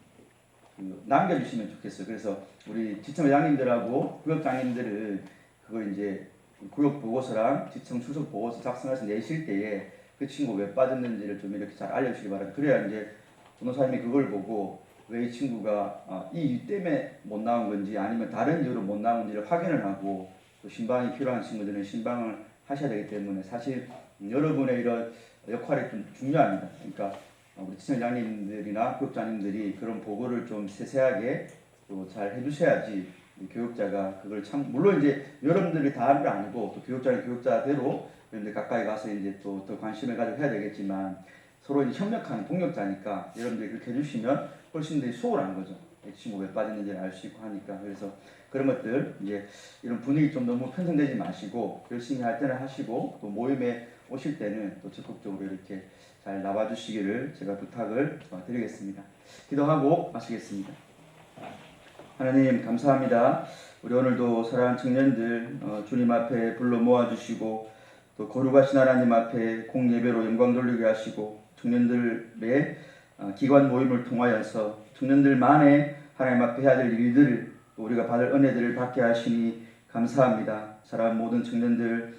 남겨주시면 좋겠어요. 그래서 우리 지청 회장님들하고 구역장님들은 그걸 이제 구역 보고서랑 지청 출석 보고서 작성해서 내실 때에 그 친구 왜 빠졌는지를 좀 이렇게 잘 알려주시기 바랍니다. 그래야 이제 변호사님이 그걸 보고 왜 이 친구가 이 이유 때문에 못 나온 건지 아니면 다른 이유로 못 나온 건지를 확인을 하고 또 신방이 필요한 친구들은 신방을 하셔야 되기 때문에 사실 여러분의 이런 역할이 좀 중요합니다. 그러니까 우리 지청장님들이나 교육장님들이 그런 보고를 좀 세세하게 또 잘 해주셔야지 교육자가 그걸 참 물론 이제 여러분들이 다 하는 게 아니고 또 교육자는 교육자대로 여러분들 가까이 가서 이제 또 더 관심을 가지고 해야 되겠지만 서로 이제 협력하는 동력자니까 여러분들이 그렇게 해주시면 훨씬 더 수월한 거죠. 이 친구 왜 빠졌는지를 알 수 있고 하니까. 그래서 그런 것들 이제 이런 분위기 좀 너무 편성되지 마시고 열심히 할 때는 하시고 또 모임에 오실 때는 또 적극적으로 이렇게 잘 나와주시기를 제가 부탁을 드리겠습니다. 기도하고 마치겠습니다. 하나님 감사합니다. 우리 오늘도 사랑하는 청년들 주님 앞에 불러 모아주시고 또 거룩하신 하나님 앞에 공예배로 영광 돌리게 하시고 청년들의 기관 모임을 통하여서 청년들만의 하나님 앞에 해야 될 일들을 우리가 받을 은혜들을 받게 하시니 감사합니다. 사랑하는 모든 청년들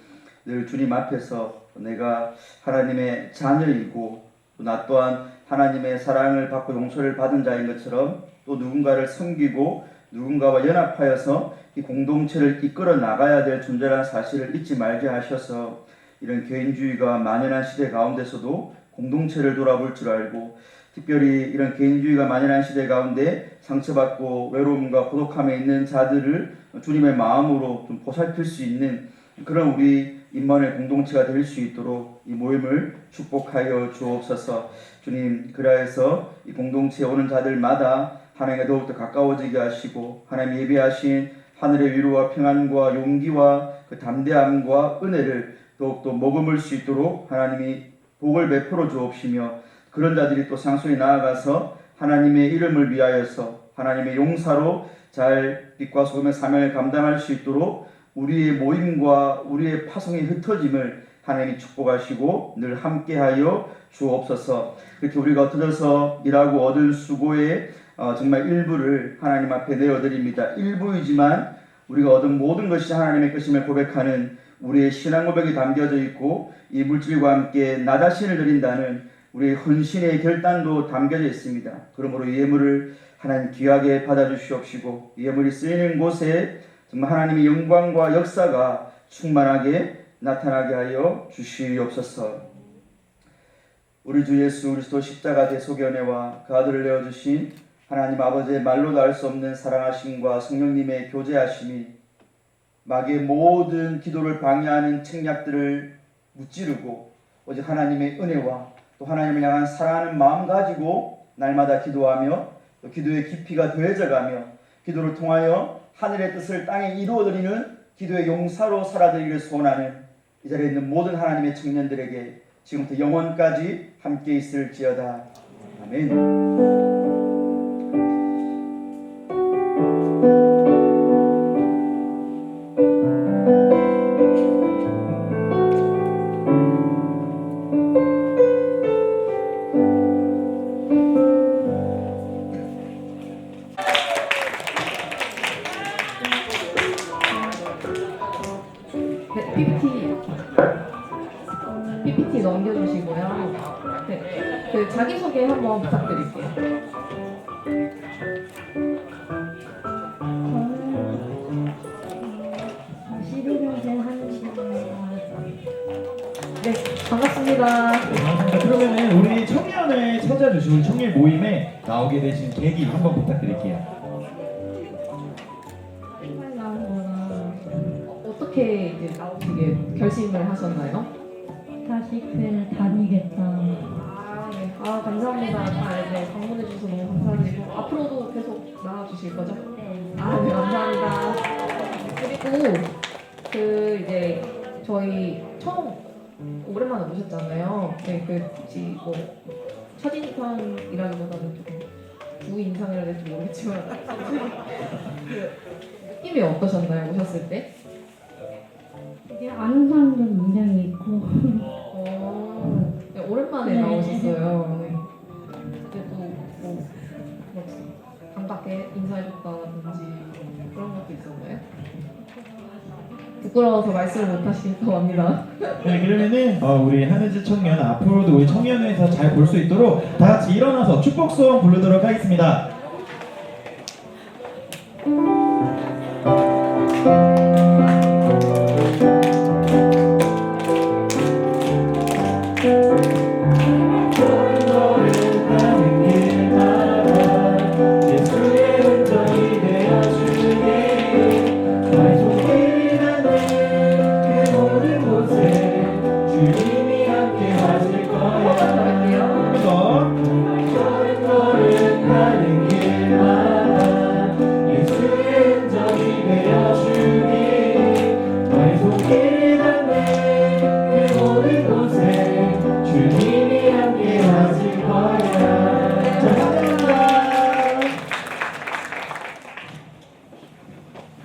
늘 주님 앞에서 내가 하나님의 자녀이고 또 나 또한 하나님의 사랑을 받고 용서를 받은 자인 것처럼 또 누군가를 섬기고 누군가와 연합하여서 이 공동체를 이끌어 나가야 될 존재라는 사실을 잊지 말게 하셔서 이런 개인주의가 만연한 시대 가운데서도 공동체를 돌아볼 줄 알고 특별히 이런 개인주의가 만연한 시대 가운데 상처받고 외로움과 고독함에 있는 자들을 주님의 마음으로 좀 보살필 수 있는 그런 우리 임만의 공동체가 될 수 있도록 이 모임을 축복하여 주옵소서. 주님, 그라해서 이 공동체에 오는 자들마다 하나님과 더욱더 가까워지게 하시고 하나님 예비하신 하늘의 위로와 평안과 용기와 그 담대함과 은혜를 더욱더 머금을 수 있도록 하나님이 복을 베풀어 주옵시며, 그런 자들이 또 상속에 나아가서 하나님의 이름을 위하여서 하나님의 용사로 잘 빛과 소금의 사명을 감당할 수 있도록 우리의 모임과 우리의 파송의 흩어짐을 하나님이 축복하시고 늘 함께하여 주옵소서. 그렇게 우리가 흩어져서 일하고 얻은 수고의 정말 일부를 하나님 앞에 내어드립니다. 일부이지만 우리가 얻은 모든 것이 하나님의 것임을 고백하는 우리의 신앙 고백이 담겨져 있고, 이 물질과 함께 나 자신을 드린다는 우리의 헌신의 결단도 담겨져 있습니다. 그러므로 이 예물을 하나님 귀하게 받아주시옵시고, 이 예물이 쓰이는 곳에 정말 하나님의 영광과 역사가 충만하게 나타나게 하여 주시옵소서. 우리 주 예수 그리스도 십자가 대속의 은혜와 그 아들을 내어주신 하나님 아버지의 말로도 알 수 없는 사랑하심과 성령님의 교제하심이 마귀의 모든 기도를 방해하는 책략들을 무찌르고 오직 하나님의 은혜와 또 하나님을 향한 사랑하는 마음 가지고 날마다 기도하며 또 기도의 깊이가 더해져가며 기도를 통하여 하늘의 뜻을 땅에 이루어드리는 기도의 용사로 살아드리기를 소원하는 이 자리에 있는 모든 하나님의 청년들에게 지금부터 영원까지 함께 있을지어다. 아멘. PPT 넘겨주시고요. 네, 그 자기소개 한번 부탁드릴게요. 저는 11년생 한시입니다. 네, 반갑습니다. 그러면은 우리 청년을 찾아주시고 우리 청년 모임에 나오게 되신 계기 한번 부탁드릴게요. 정말 나온 거라 어떻게 이제 나오시게 결심을 하셨나요? 다시 교회를 다니겠다. 네. 감사합니다. 네, 방문해 주셔서 너무 감사드리고 앞으로도 계속 나와주실 거죠? 네. 네, 감사합니다. 그리고 이제 저희 처음 오랜만에 오셨잖아요. 네, 혹시 뭐 첫인상이라기보다는 조금 부인상이라 될지 모르겠지만 그 느낌이 어떠셨나요? 오셨을 때? 이게 아는 사람도 굉장히 있고 네, 오랜만에 네. 나오셨어요. 네. 그래도 뭐 반갑게 인사해줬다든지 그런 것도 있었나요? 부끄러워서 말씀을 못 하시겠다고 합니다. 네, 그러면은 우리 하늘지 청년 앞으로도 우리 청년회에서 잘 볼 수 있도록 다 같이 일어나서 축복 소원 부르도록 하겠습니다.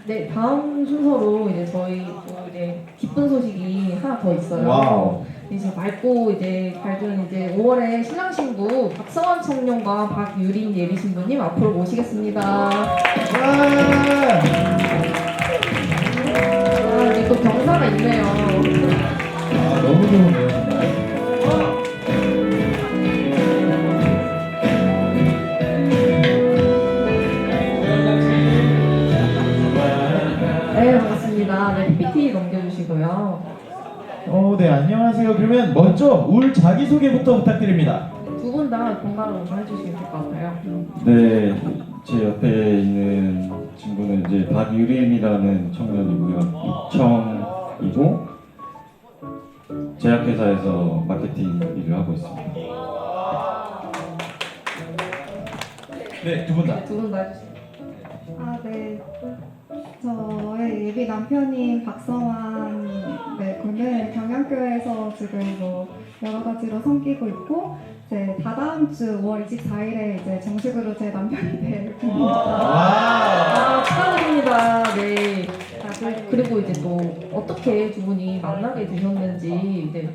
네, 다음 순서로 이제 저희 또 이제 기쁜 소식이 하나 더 있어요. 와우. 이제 맑고 이제 밝은 이제 5월에 신랑 신부 박성환 청년과 박유린 예비 신부님 앞으로 모시겠습니다. 와! 이제 또 경사가 있네요. 너무 좋은데요, 정말. 네, 반갑습니다. 네, PPT 넘겨주시고요. 네, 안녕하세요. 그러면 먼저 울 자기소개부터 부탁드립니다. 두 분 다 건강을 좀 해주시면 될 것 같아요. 네, 제 옆에 있는 친구는 이제 박유림이라는 청년이고요. 이청이고 제약회사에서 마케팅 일을 하고 있습니다. 네, 두 분 다. 두 분 다 해주세요. 아, 네. 저의 예비 남편인 박성환, 네, 군은 경양교회에서 지금 뭐 여러 가지로 섬기고 있고, 이제 다다음 주 5월 24일에 이제 정식으로 제 남편이 될 겁니다. 아, 축하드립니다. 네. 그리고 이제 또 어떻게 두 분이 만나게 되셨는지 이제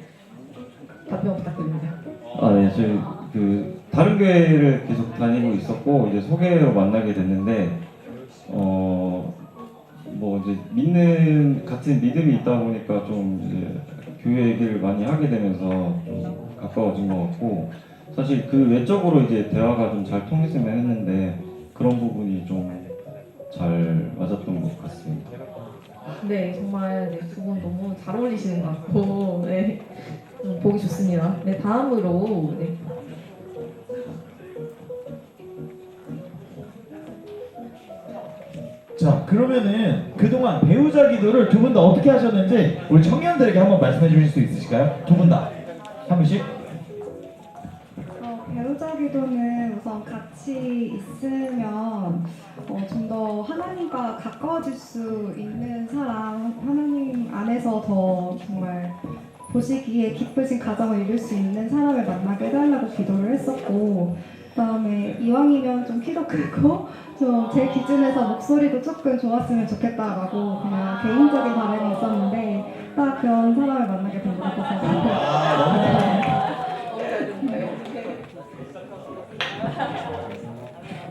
답변 부탁드립니다. 아, 네, 저희 다른 교회를 계속 다니고 있었고 이제 소개로 만나게 됐는데 뭐 이제 같은 믿음이 있다 보니까 좀 이제 교회 얘기를 많이 하게 되면서 좀 가까워진 것 같고 사실 그 외적으로 이제 대화가 좀 잘 통했으면 했는데 그런 부분이 좀 잘 맞았던 것 같습니다. 네, 정말 네, 두 분 너무 잘 어울리시는 것 같고 네, 보기 좋습니다. 네, 다음으로 네. 자, 그러면은 그동안 배우자 기도를 두 분 다 어떻게 하셨는지 우리 청년들에게 한번 말씀해 주실 수 있으실까요? 두 분 다. 한 분씩. 배우자 기도는 우선 같이 있으면 좀 더 하나님과 가까워질 수 있는 사람, 하나님 안에서 더 정말 보시기에 기쁘신 가정을 이룰 수 있는 사람을 만나게 해달라고 기도를 했었고, 그다음에 이왕이면 좀 키도 크고 좀 제 기준에서 목소리도 조금 좋았으면 좋겠다라고 그냥 개인적인 바람이 있었는데 딱 그런 사람을 만나게 된 것 같아서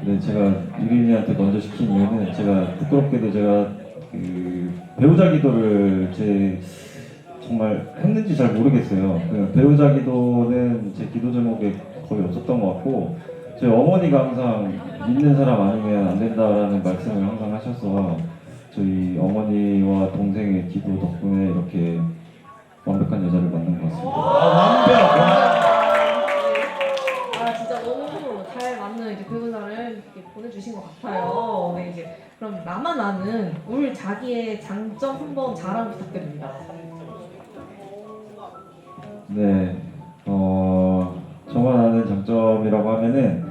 네, 제가 유린이한테 먼저 시킨 이유는 제가 부끄럽게도 제가 배우자 기도를 정말 했는지 잘 모르겠어요. 배우자 기도는 제 기도 제목에 거의 없었던 것 같고 저희 어머니가 항상 믿는 사람 아니면 안 된다라는 말씀을 항상 하셔서 저희 어머니와 동생의 기도 덕분에 이렇게 완벽한 여자를 만난 것 같습니다. 완벽. 아, 진짜 너무 잘 맞는 이제 배우자를 이렇게 보내주신 것 같아요. 네, 이제 그럼 나만 아는 울 자기의 장점 한번 자랑 부탁드립니다. 네, 저만 아는 장점이라고 하면은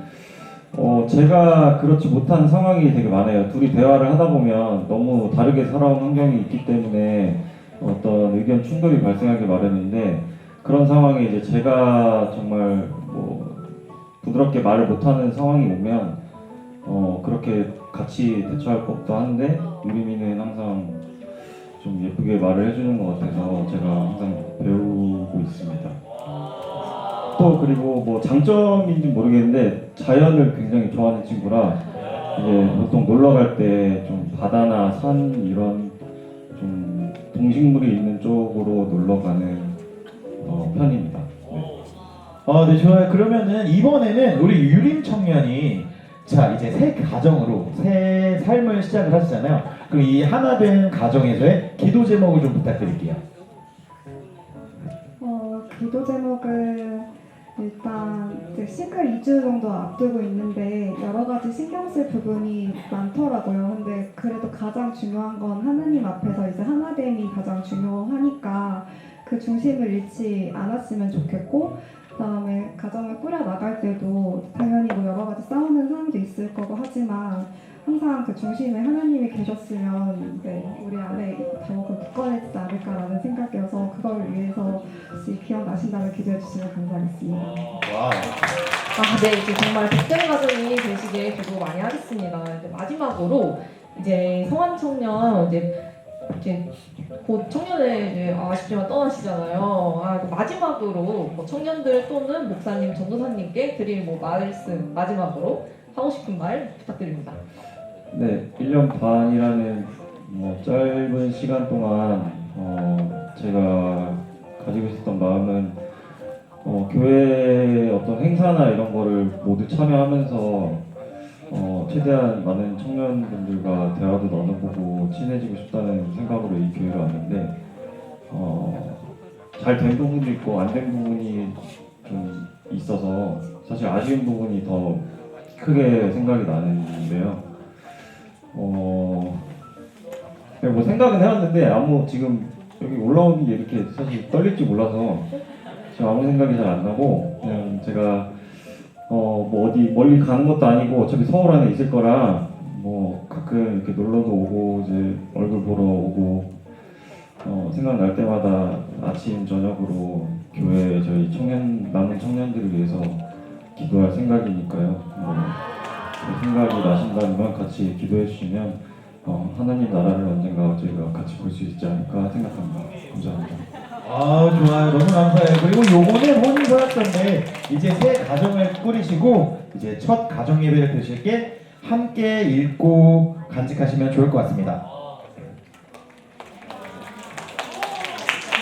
제가 그렇지 못한 상황이 되게 많아요. 둘이 대화를 하다 보면 너무 다르게 살아온 환경이 있기 때문에 어떤 의견 충돌이 발생하기 마련인데 그런 상황에 이제 제가 정말 뭐 부드럽게 말을 못하는 상황이 오면 그렇게 같이 대처할 법도 한데 유리미는 항상 좀 예쁘게 말을 해주는 것 같아서 제가 항상 배우고 있습니다. 또 그리고 뭐 장점인지 모르겠는데 자연을 굉장히 좋아하는 친구라 이제 보통 놀러 갈 때 좀 바다나 산 이런 좀 동식물이 있는 쪽으로 놀러 가는 편입니다. 네. 네, 좋아요. 그러면은 이번에는 우리 유림 청년이 자 이제 새 가정으로 새 삶을 시작을 하시잖아요. 그럼 이 하나된 가정에서의 기도 제목을 좀 부탁드릴게요. 기도 제목은 일단 이제 싱글 2주 정도 앞두고 있는데 여러 가지 신경 쓸 부분이 많더라고요. 근데 그래도 가장 중요한 건 하나님 앞에서 이제 하나됨이 가장 중요하니까 그 중심을 잃지 않았으면 좋겠고, 그다음에 가정을 꾸려 나갈 때도 당연히 뭐 여러 가지 싸우는 사람도 있을 거고 하지만 항상 그 중심에 하나님이 계셨으면 우리 안에 더 굳건해지지 않을까라는 생각이어서 그걸 위해서 혹시 기억나신다면 기도해 주시면 감사하겠습니다. 와우. 네, 이제 정말 복된 가정이 되시길 기도 많이 하겠습니다. 이제 마지막으로 이제 성한 청년 이제 곧 청년을 이제 아쉽지만 떠나시잖아요. 마지막으로 뭐 청년들 또는 목사님, 전도사님께 드릴 뭐 말씀 마지막으로 하고 싶은 말 부탁드립니다. 네, 1년 반이라는 뭐 짧은 시간 동안 제가 가지고 있었던 마음은 교회 어떤 행사나 이런 거를 모두 참여하면서 최대한 많은 청년분들과 대화도 나눠보고 친해지고 싶다는 생각으로 이 교회를 왔는데 잘 된 부분도 있고 안 된 부분이 좀 있어서 사실 아쉬운 부분이 더 크게 생각이 나는데요. 뭐 생각은 해왔는데 지금 여기 올라오는 게 이렇게 사실 떨릴지 몰라서 지금 아무 생각이 잘 안 나고 그냥 제가 뭐 어디 멀리 가는 것도 아니고 어차피 서울 안에 있을 거라 뭐 가끔 이렇게 놀러도 오고 이제 얼굴 보러 오고 생각날 때마다 아침 저녁으로 교회 저희 남은 청년들을 위해서 기도할 생각이니까요. 그 생각이 나신다면 같이 기도해 주시면 하나님 나라를 언젠가 저희가 같이 볼 수 있지 않을까 생각합니다. 감사합니다. 아 좋아요, 너무 감사해요. 그리고 요거는 혼인서약서인데 이제 새 가정을 꾸리시고 이제 첫 가정 예배를 드실 게 함께 읽고 간직하시면 좋을 것 같습니다.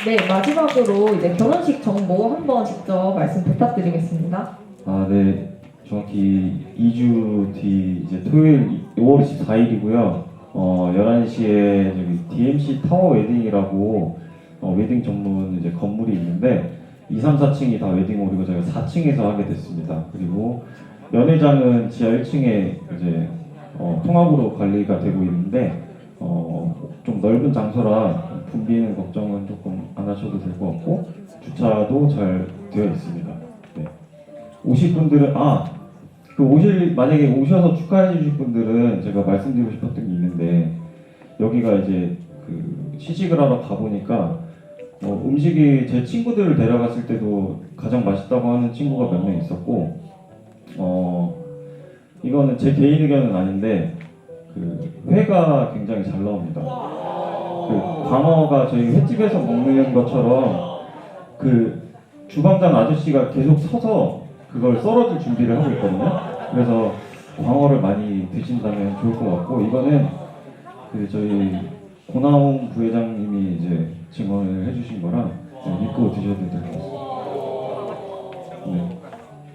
네, 마지막으로 이제 결혼식 정보 한번 직접 말씀 부탁드리겠습니다. 아, 네. 정확히 2주 뒤 이제 토요일 5월 24일이고요. 11시에 저기 DMC 타워 웨딩이라고 웨딩 전문 이제 건물이 있는데 2, 3, 4층이 다 웨딩홀이고 저희가 4층에서 하게 됐습니다. 그리고 연회장은 지하 1층에 이제 통합으로 관리가 되고 있는데 좀 넓은 장소라 붐비는 걱정은 조금 안 하셔도 될 것 같고 주차도 잘 되어 있습니다. 네. 오실 분들은 만약에 오셔서 축하해 주실 분들은 제가 말씀드리고 싶었던 게 있는데 여기가 이제 그 시식을 하러 가보니까 음식이 제 친구들을 데려갔을 때도 가장 맛있다고 하는 친구가 몇 명 있었고 이거는 제 개인 의견은 아닌데 그 회가 굉장히 잘 나옵니다. 그 광어가 저희 횟집에서 먹는 것처럼 그 주방장 아저씨가 계속 서서 그걸 썰어줄 준비를 하고 있거든요. 그래서 광어를 많이 드신다면 좋을 것 같고 이거는 그 저희 고나홍 부회장님이 이제 증언을 해주신 거라 믿고 드셔도 될 것 같습니다. 네.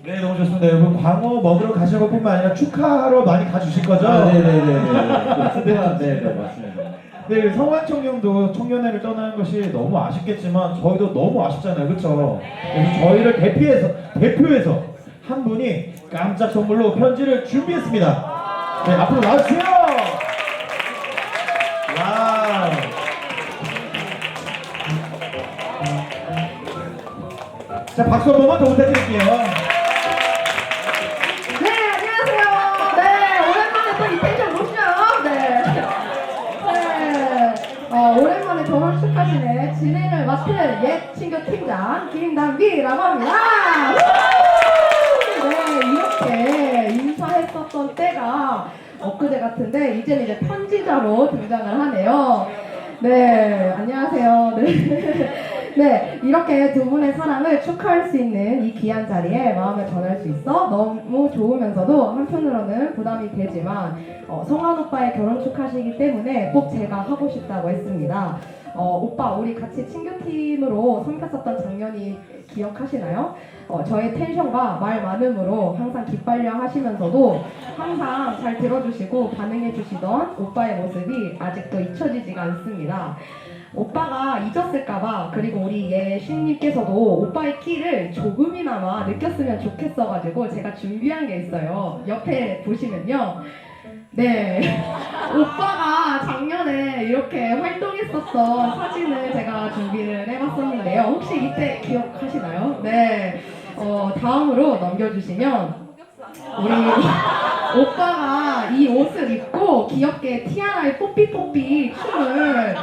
네, 너무 좋습니다. 여러분 광어 먹으러 가실 것뿐만 아니라 축하하러 많이 가주실 거죠? 네네네. 네, 맞습니다. 네, 성환 청년도 청년회를 떠나는 것이 너무 아쉽겠지만 저희도 너무 아쉽잖아요, 그렇죠? 그래서 저희를 대표해서 한 분이 깜짝 선물로 편지를 준비했습니다. 네, 앞으로 나와주세요. 와우. 자, 박수 한 번만 더 부탁드릴게요. 네, 안녕하세요. 네, 오랜만에 또 이 텐션 보시죠. 네. 오랜만에 결혼 축하시네. 진행을 맡은 옛 친구 팀장 김단비라고 합니다. 네, 이렇게 인사했었던 때가 엊그제 같은데 이제는 이제 편지자로 등장을 하네요. 네, 안녕하세요. 네. 네, 이렇게 두 분의 사랑을 축하할 수 있는 이 귀한 자리에 마음을 전할 수 있어 너무 좋으면서도 한편으로는 부담이 되지만 성환 오빠의 결혼 축하시기 때문에 꼭 제가 하고 싶다고 했습니다. 오빠, 우리 같이 친교팀으로 섬겼었던 작년이 기억하시나요? 저의 텐션과 말 많음으로 항상 기빨려 하시면서도 항상 잘 들어주시고 반응해 주시던 오빠의 모습이 아직도 잊혀지지가 않습니다. 오빠가 잊었을까봐, 그리고 우리 예신님께서도 오빠의 키를 조금이나마 느꼈으면 좋겠어가지고 제가 준비한 게 있어요. 옆에 보시면요. 네, 오빠가 작년에 이렇게 활동했었던 사진을 제가 준비를 해봤었는데요. 혹시 이때 기억하시나요? 네, 다음으로 넘겨주시면 우리 오빠가 이 옷을 입고 귀엽게 티아라의 뽀삐뽀삐 춤을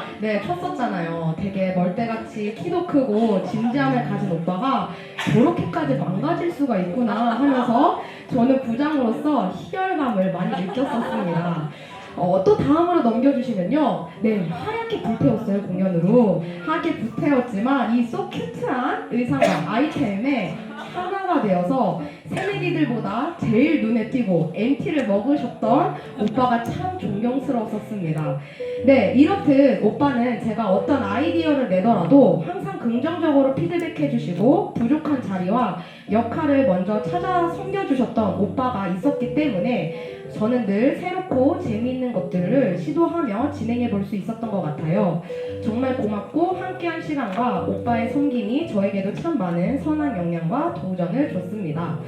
췄었잖아요. 되게 멀대같이 키도 크고 진지함을 가진 오빠가 저렇게까지 망가질 수가 있구나 하면서 저는 부장으로서 희열감을 많이 느꼈었습니다. 또 다음으로 넘겨주시면요. 네, 하얗게 불태웠어요, 공연으로. 하얗게 불태웠지만 이 소 큐트한 의상과 아이템에 하나가 되어서 새내기들보다 제일 눈에 띄고 MT를 먹으셨던 오빠가 참 존경스러웠었습니다. 네, 이렇듯 오빠는 제가 어떤 아이디어를 내더라도 항상 긍정적으로 피드백해 주시고 부족한 자리와 역할을 먼저 찾아 섬겨주셨던 오빠가 있었기 때문에 저는 늘 새롭고 재미있는 것들을 시도하며 진행해 볼 수 있었던 것 같아요. 정말 고맙고 함께한 시간과 오빠의 섬김이 저에게도 참 많은 선한 영향과 도전을 줬습니다.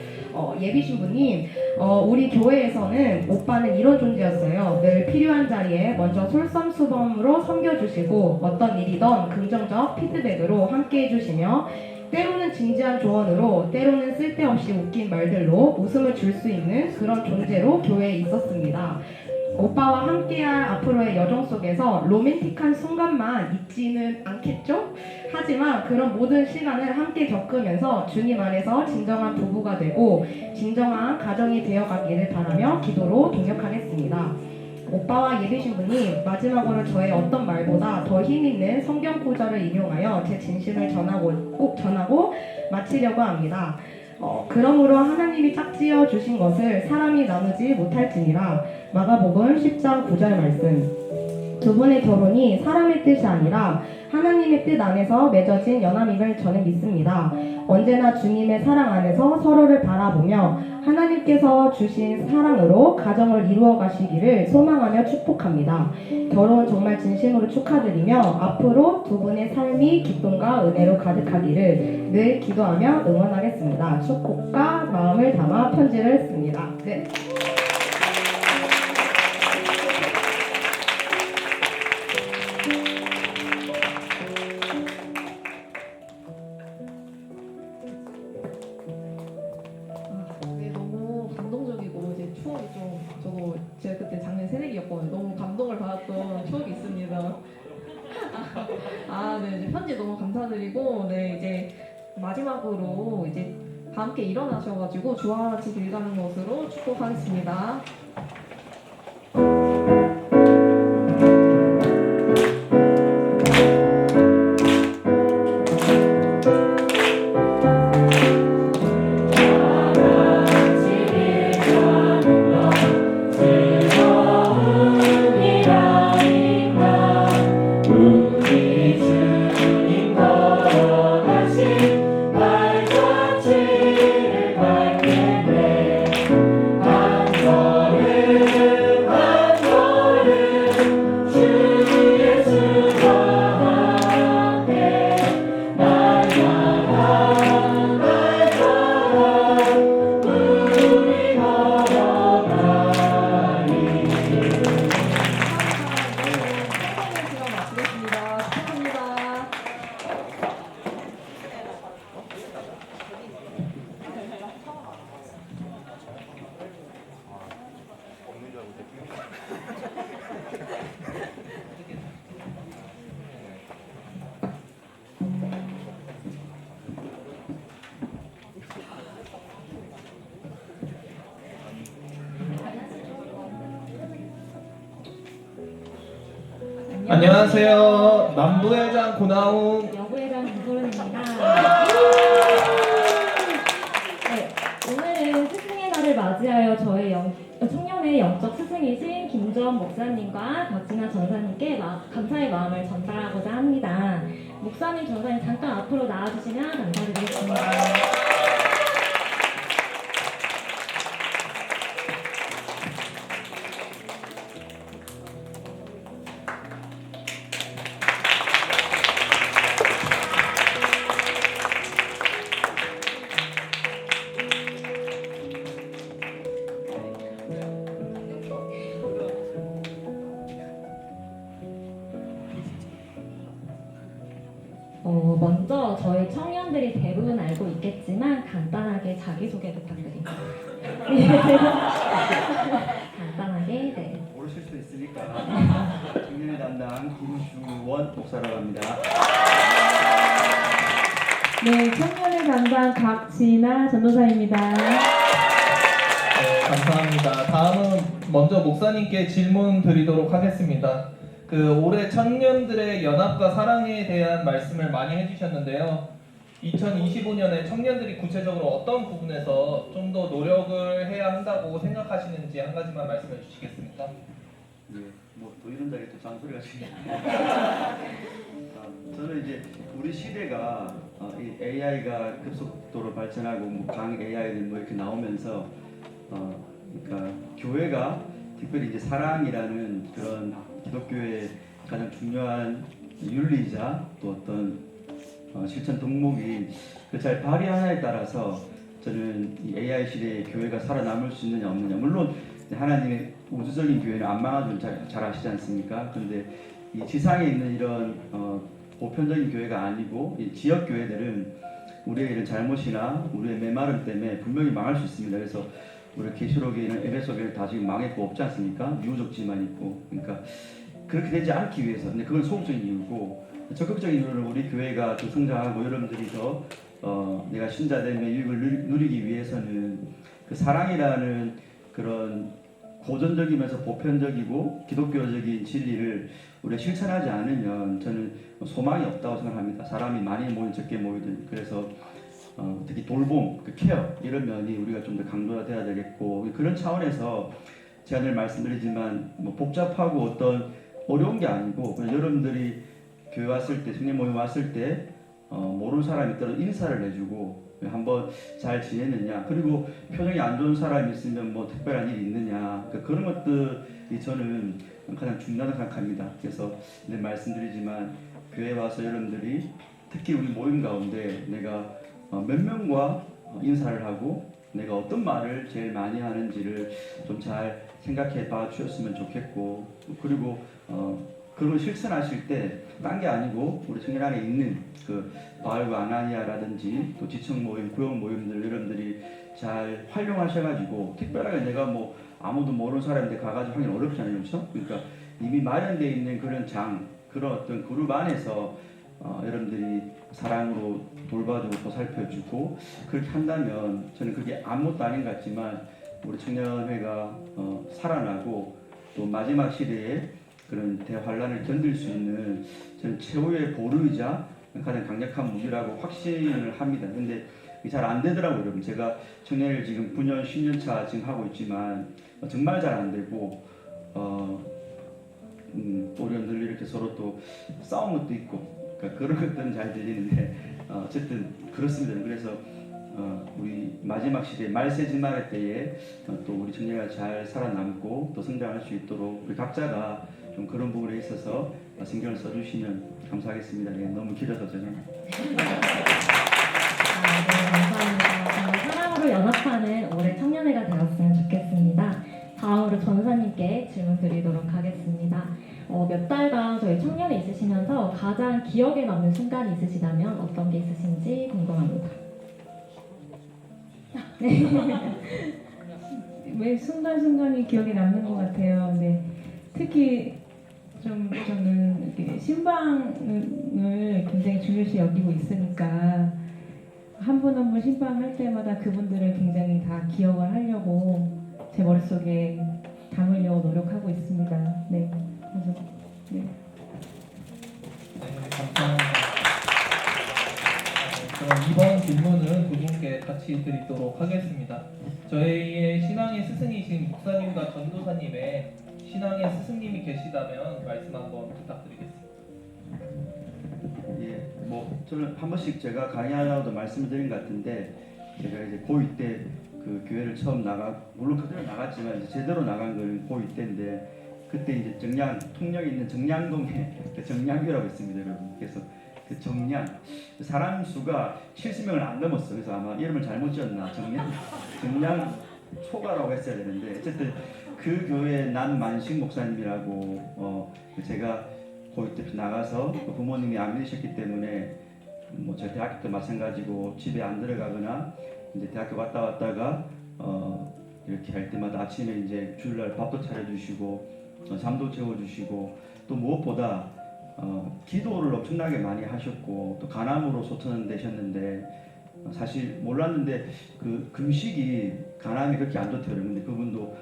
예비 신부님, 우리 교회에서는 오빠는 이런 존재였어요. 늘 필요한 자리에 먼저 솔선수범으로 섬겨주시고 어떤 일이든 긍정적 피드백으로 함께 해주시며 때로는 진지한 조언으로 때로는 쓸데없이 웃긴 말들로 웃음을 줄 수 있는 그런 존재로 교회에 있었습니다. 오빠와 함께할 앞으로의 여정 속에서 로맨틱한 순간만 있지는 않겠죠? 하지만 그런 모든 시간을 함께 겪으면서 주님 안에서 진정한 부부가 되고 진정한 가정이 되어가기를 바라며 기도로 동역하겠습니다. 오빠와 예비 신부님, 마지막으로 저의 어떤 말보다 더 힘있는 성경 구절을 인용하여 제 진심을 꼭 전하고 마치려고 합니다. 그러므로 하나님이 짝지어 주신 것을 사람이 나누지 못할지니라. 마가복음 10장 9절 말씀. 두 분의 결혼이 사람의 뜻이 아니라 하나님의 뜻 안에서 맺어진 연합임을 저는 믿습니다. 언제나 주님의 사랑 안에서 서로를 바라보며 하나님께서 주신 사랑으로 가정을 이루어 가시기를 소망하며 축복합니다. 결혼 정말 진심으로 축하드리며 앞으로 두 분의 삶이 기쁨과 은혜로 가득하기를 늘 기도하며 응원하겠습니다. 축복과 마음을 담아 편지를 씁니다. 네. 네, 너무 감동적이고 이제 추억이 좀 저도 제가 그때 작년 새내기였거든요. 너무 감동을 받았던 추억이 있습니다. 네, 이제 편지 너무 감사드리고 네 이제 마지막으로 이제 다 함께 일어나셔가지고 주와 같이 길 가는 것으로 축복하겠습니다. 안녕하세요. 남부회장 고나웅. 여부회장 김소른입니다. 네, 오늘은 스승의 날을 맞이하여 저의 청년의 영적 스승이신 김주원 목사님과 박진아 전사님께 감사의 마음을 전달하고자 합니다. 목사님, 전사님 잠깐 앞으로 나와주시면 감사드리겠습니다. 먼저 저희 청년들이 대부분 알고 있겠지만 간단하게 자기소개 부탁드립니다. 간단하게, 네. 모르실 수 있으니까 청년의 담당 김주원 목사라고 합니다. 네, 청년의 담당 박진아 전도사입니다. 감사합니다. 다음은 먼저 목사님께 질문 드리도록 하겠습니다. 올해 청년들의 연합과 사랑에 대한 말씀을 많이 해주셨는데요. 2025년에 청년들이 구체적으로 어떤 부분에서 좀 더 노력을 해야 한다고 생각하시는지 한 가지만 말씀해 주시겠습니까? 네, 또 이런 자리에 또 잔소리가 지금. 저는 이제 우리 시대가 이 AI가 급속도로 발전하고 강 AI들 이렇게 나오면서 그러니까 교회가 특별히 이제 사랑이라는 그런 기독교의 가장 중요한 윤리이자 또 어떤 실천 덕목이 그 잘 발휘하냐에 따라서 저는 이 AI 시대의 교회가 살아남을 수 있느냐 없느냐, 물론 하나님의 우주적인 교회는 안 망하는 줄 잘 아시지 않습니까? 근데 이 지상에 있는 이런 보편적인 교회가 아니고 이 지역 교회들은 우리의 이런 잘못이나 우리의 메마름 때문에 분명히 망할 수 있습니다. 그래서 우리 계시록에 있는 에베소 교회는 다 지금 망했고 없지 않습니까? 유적지만 있고. 그러니까 그렇게 되지 않기 위해서, 근데 그건 소극적인 이유고, 적극적인 이유는 우리 교회가 더 성장하고 여러분들이 더 내가 신자됨의 유익을 누리기 위해서는 그 사랑이라는 그런 고전적이면서 보편적이고 기독교적인 진리를 우리가 실천하지 않으면 저는 소망이 없다고 생각합니다. 사람이 많이 모이든 적게 모이든. 그래서 특히 돌봄, 그 케어 이런 면이 우리가 좀 더 강조가 돼야 되겠고, 그런 차원에서 제가 늘 말씀드리지만 뭐 복잡하고 어떤 어려운 게 아니고 그냥 여러분들이 교회 왔을 때, 성령 모임 왔을 때 모르는 사람이 있더라도 인사를 해주고 한번 잘 지냈느냐, 그리고 표정이 안 좋은 사람이 있으면 뭐 특별한 일이 있느냐, 그러니까 그런 것들이 저는 가장 중요하다고 생각합니다. 그래서 늘 말씀드리지만 교회 와서 여러분들이 특히 우리 모임 가운데 내가 몇 명과 인사를 하고 내가 어떤 말을 제일 많이 하는지를 좀 잘 생각해 봐 주셨으면 좋겠고, 그리고 그걸 실천하실 때 딴 게 아니고 우리 청년 안에 있는 그 바울과 아나니아라든지 또 지청 모임, 구역 모임들 여러분들이 잘 활용하셔가지고, 특별하게 내가 뭐 아무도 모르는 사람인데 가가지고 하긴 어렵잖아요, 그렇죠? 그러니까 이미 마련되어 있는 그런 그런 어떤 그룹 안에서 여러분들이 사랑으로 돌봐주고 보살펴주고 그렇게 한다면 저는 그게 아무것도 아닌 것 같지만 우리 청년회가 살아나고 또 마지막 시대에 그런 대환란을 견딜 수 있는 저는 최후의 보루이자 가장 강력한 무기라고 확신을 합니다. 근데 잘 안 되더라고요, 여러분. 제가 청년을 지금 9년, 10년 차 지금 하고 있지만 정말 잘 안 되고 우리가 늘 이렇게 서로 또 싸운 것도 있고, 그러니까 그런 것들은 잘 들리는데 어쨌든 그렇습니다. 그래서 우리 마지막 시대 말세지말의 때에 또 우리 청년이 잘 살아남고 또 성장할 수 있도록 우리 각자가 좀 그런 부분에 있어서 신경을 써주시면 감사하겠습니다. 네, 너무 길어서 저는. 네, 감사합니다. 정말 사랑으로 연합하는 올해 청년회가 되었으면 좋겠습니다. 다음으로 전사님께 질문 드리도록 하겠습니다. 몇 달간 저희 청년에 있으시면서 가장 기억에 남는 순간이 있으시다면 어떤 게 있으신지 궁금합니다. 네. 매 순간순간이 기억에 남는 것 같아요. 네. 특히 좀 저는 이렇게 신방을 굉장히 중요시 여기고 있으니까 한 분 한 분 신방할 때마다 그분들을 굉장히 다 기억을 하려고 제 머릿속에 담으려고 노력하고 있습니다. 네. 그래서 네. 감사합니다. 그럼 이번 질문은 두 분께 같이 드리도록 하겠습니다. 저희의 신앙의 스승이신 목사님과 전도사님의 신앙의 스승님이 계시다면 말씀 한번 부탁드리겠습니다. 예, 뭐 저는 한 번씩 제가 강의하려고도 말씀드린 것 같은데, 제가 이제 고2 때 그 교회를 처음 물론 그대로 나갔지만 이제 제대로 나간 건 고2 때인데, 그때 이제 통영에 있는 정량동에 정량교라고 있습니다, 여러분. 그래서 그 정량 사람 수가 70명을 안 넘었어. 그래서 아마 이름을 잘못 지었나 정량 초가라고 했어야 되는데, 어쨌든 그 교회에 남만식 목사님이라고 제가 고2 때 나가서 부모님이 안 믿으셨기 때문에 뭐 저 대학교 때 마찬가지고 집에 안 들어가거나 이제 대학교 왔다가 이렇게 할 때마다 아침에 이제 주일날 밥도 차려주시고 잠도 재워주시고, 또 무엇보다 기도를 엄청나게 많이 하셨고 또 간암으로 소천되셨는데 사실 몰랐는데 그 금식이 간암이 그렇게 안 좋대요. 근데 그분도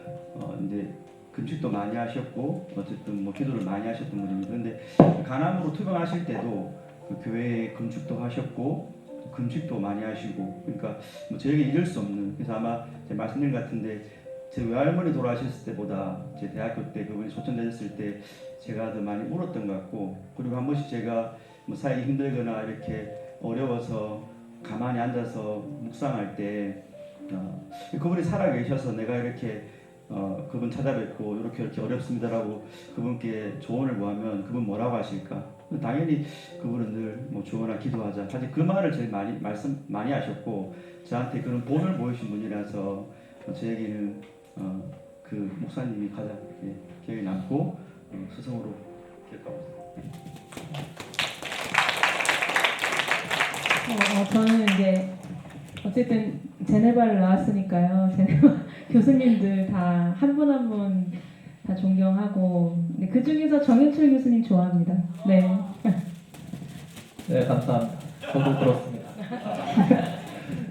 이제 금식도 많이 하셨고 어쨌든 뭐 기도를 많이 하셨던 분입니다. 그런데 간암으로 투병하실 때도 그 교회에 건축도 하셨고 금식도 많이 하시고, 그러니까 뭐 저에게 잊을 수 없는, 그래서 아마 제가 말씀드린 것 같은데 제 외할머니 돌아가셨을 때보다 제 대학교 때 그분이 소천되셨을 때 제가 더 많이 울었던 것 같고, 그리고 한 번씩 제가 뭐 살기 힘들거나 이렇게 어려워서 가만히 앉아서 묵상할 때 그분이 살아 계셔서 내가 이렇게 그분 찾아뵙고 이렇게 어렵습니다라고 그분께 조언을 구하면 그분 뭐라고 하실까? 당연히 그분은 늘 뭐 조언하고 기도하자. 사실 그 말을 제일 많이 하셨고 저한테 그런 본을 보이신 분이라서 저에게는 그 목사님이 가장 기억에 남고 스승으로 기억하고 있습니다. 저는 이제 어쨌든 제네바를 나왔으니까요. 제네바 교수님들 다 한 분 한 분 다 존경하고 그 중에서 정현철 교수님 좋아합니다. 네. 네, 감사합니다. 저도 그렇습니다.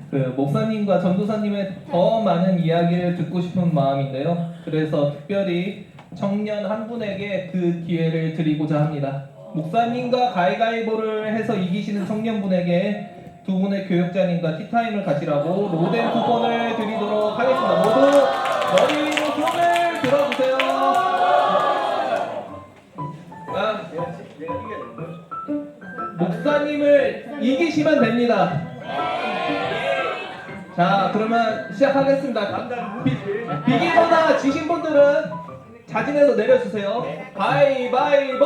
그 목사님과 전도사님의 더 많은 이야기를 듣고 싶은 마음인데요. 그래서 특별히 청년 한 분에게 그 기회를 드리고자 합니다. 목사님과 가위가위보를 해서 이기시는 청년분에게 두 분의 교역자님과 티타임을 가지라고 로덴 쿠폰을 드리도록 하겠습니다. 모두 머리 위로 손을 들어주세요. 목사님을 이기시면 됩니다. 자, 그러면 시작하겠습니다. 비기거나 지신 분들은 자진해서 내려주세요. 가위바위보!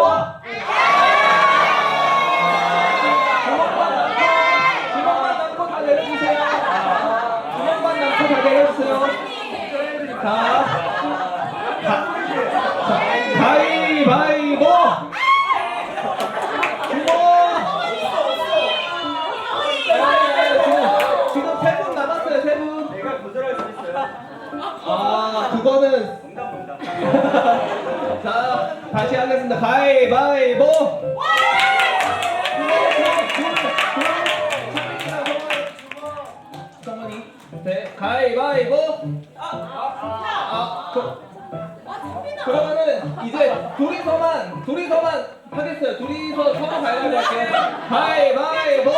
주먹만 남고 다 내려주세요. 주먹만 남고 다 내려주세요. 자, 가위바위보! 지금 세 분 남았어요. 세 분. 내가 거절할 수 있어요. 그거는. 자, 다시 하겠습니다. 가위바위보. 성원이. 네, 가위바위보. 그러면은 이제 둘이서만 하겠어요. 둘이서 서로 가위바위보 할게요. 가위바위보.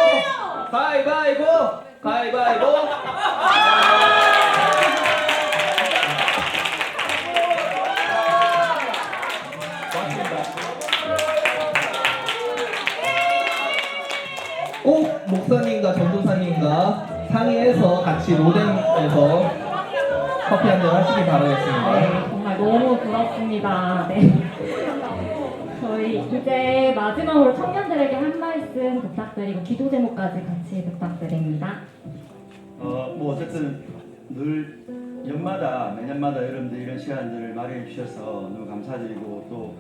가위바위보. 가위바위보. 꼭 목사님과 전도사님과 상의해서 같이 로덴에서 커피 한잔 하시기 바라겠습니다. 네, 정말 너무 부럽습니다. 네. 저희 이제 마지막으로 청년들에게 한 말씀 부탁드리고 기도 제목까지 같이 부탁드립니다. 뭐 어쨌든 늘 매년마다 여러분들 이런 시간들을 마련해 주셔서 너무 감사드리고 또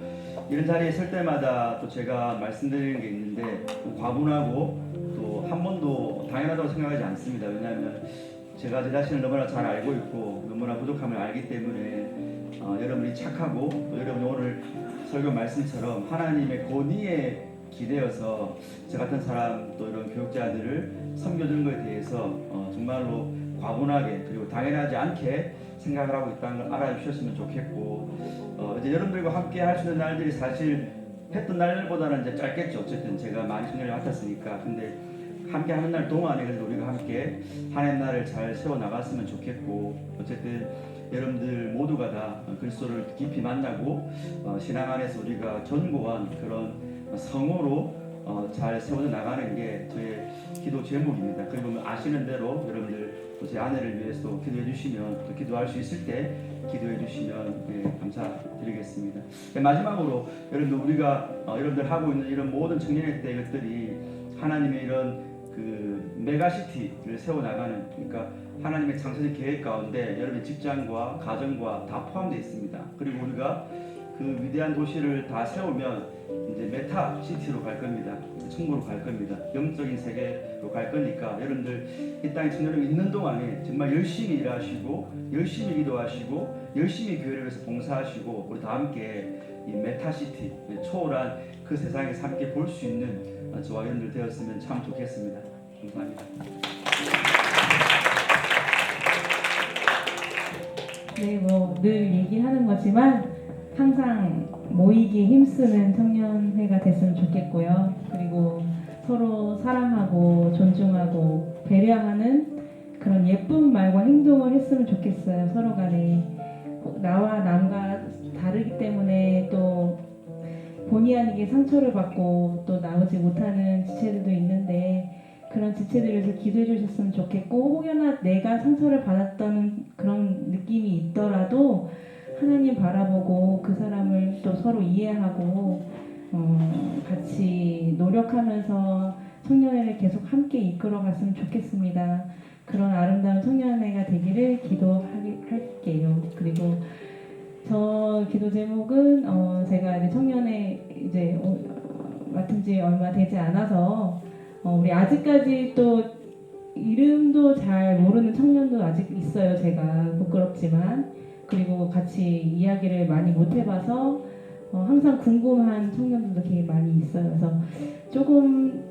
이런 자리에 설 때마다 또 제가 말씀드리는 게 있는데 과분하고 또 한 번도 당연하다고 생각하지 않습니다. 왜냐하면 제가 제 자신을 너무나 잘 알고 있고 너무나 부족함을 알기 때문에 여러분이 착하고 또 여러분이 오늘 설교 말씀처럼 하나님의 권위에 기대어서 저 같은 사람 또 이런 교육자들을 섬겨주는 것에 대해서 정말로 과분하게 그리고 당연하지 않게 생각을 하고 있다는 걸 알아주셨으면 좋겠고 이제 여러분들과 함께 할 수 있는 날들이 사실 했던 날보다는 이제 짧겠죠. 어쨌든 제가 많이 청년을 맡았으니까. 근데 함께 하는 날 동안에 그래도 우리가 함께 하나님 나라를 잘 세워 나갔으면 좋겠고 어쨌든 여러분들 모두가 다 그리스도를 깊이 만나고 신앙 안에서 우리가 견고한 그런 성으로 잘 세워져 나가는 게 저의 기도 제목입니다. 그리고 아시는 대로 여러분들 또 제 아내를 위해서 기도해 주시면 또 기도할 수 있을 때 기도해 주시면 감사드리겠습니다. 마지막으로 여러분들 우리가 여러분들 하고 있는 이런 모든 청년의 때 것들이 하나님의 이런 그 메가시티를 세워 나가는 그러니까 하나님의 창세적 계획 가운데 여러분의 직장과 가정과 다 포함되어 있습니다. 그리고 우리가 그 위대한 도시를 다 세우면 이제 메타시티로 갈 겁니다. 천국으로 갈 겁니다. 영적인 세계로 갈 거니까 여러분들 이 땅에 청년이 있는 동안에 정말 열심히 일하시고 열심히 기도하시고 열심히 교회를 위해서 봉사하시고 우리 다 함께 이 메타시티 초월한 그 세상에서 함께 볼 수 있는 저와 여러분들 되었으면 참 좋겠습니다. 감사합니다. 네, 뭐 늘 얘기하는 거지만 항상 모이기에 힘쓰는 청년회가 됐으면 좋겠고요. 그리고 서로 사랑하고 존중하고 배려하는 그런 예쁜 말과 행동을 했으면 좋겠어요. 서로 간에 나와 남과 다르기 때문에 또 본의 아니게 상처를 받고 또 나오지 못하는 지체들도 있는데 그런 지체들을 위해서 기도해 주셨으면 좋겠고 혹여나 내가 상처를 받았던 그런 느낌이 있더라도 하나님 바라보고 그 사람을 또 서로 이해하고 같이 노력하면서 청년회를 계속 함께 이끌어갔으면 좋겠습니다. 그런 아름다운 청년회가 되기를 기도할게요. 그리고 저 기도 제목은 제가 이제 청년회 이제 맡은 지 얼마 되지 않아서 우리 아직까지 또 이름도 잘 모르는 청년도 아직 있어요. 제가 부끄럽지만 그리고 같이 이야기를 많이 못 해봐서 항상 궁금한 청년들도 되게 많이 있어요. 그래서 조금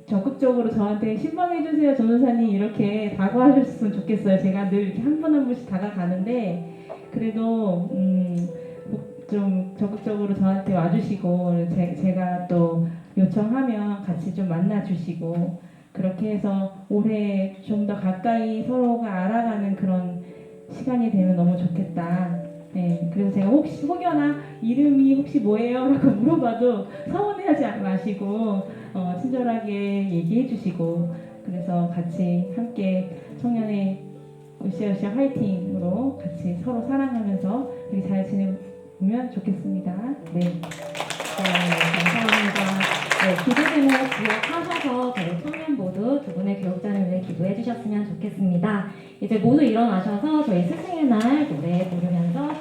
적극적으로 저한테 신방해주세요 전도사님 이렇게 다가와주셨으면 좋겠어요. 제가 늘 이렇게 한 분 한 분씩 다가가는데 그래도 좀 적극적으로 저한테 와주시고 제가 또 요청하면 같이 좀 만나주시고 그렇게 해서 올해 좀 더 가까이 서로가 알아가는 그런 시간이 되면 너무 좋겠다. 네, 그래서 제가 혹여나 이름이 혹시 뭐예요? 라고 물어봐도 서운해하지 마시고 친절하게 얘기해 주시고 그래서 같이 함께 청년의 으쌰으쌰 화이팅으로 같이 서로 사랑하면서 이렇게 잘 지내보면 좋겠습니다. 네. 감사합니다. 네, 기도 제목 기억하셔서 저희 청년 모두 두 분의 교육자를 위해 기도해 주셨으면 좋겠습니다. 이제 모두 일어나셔서 저희 스승의 날 노래 부르면서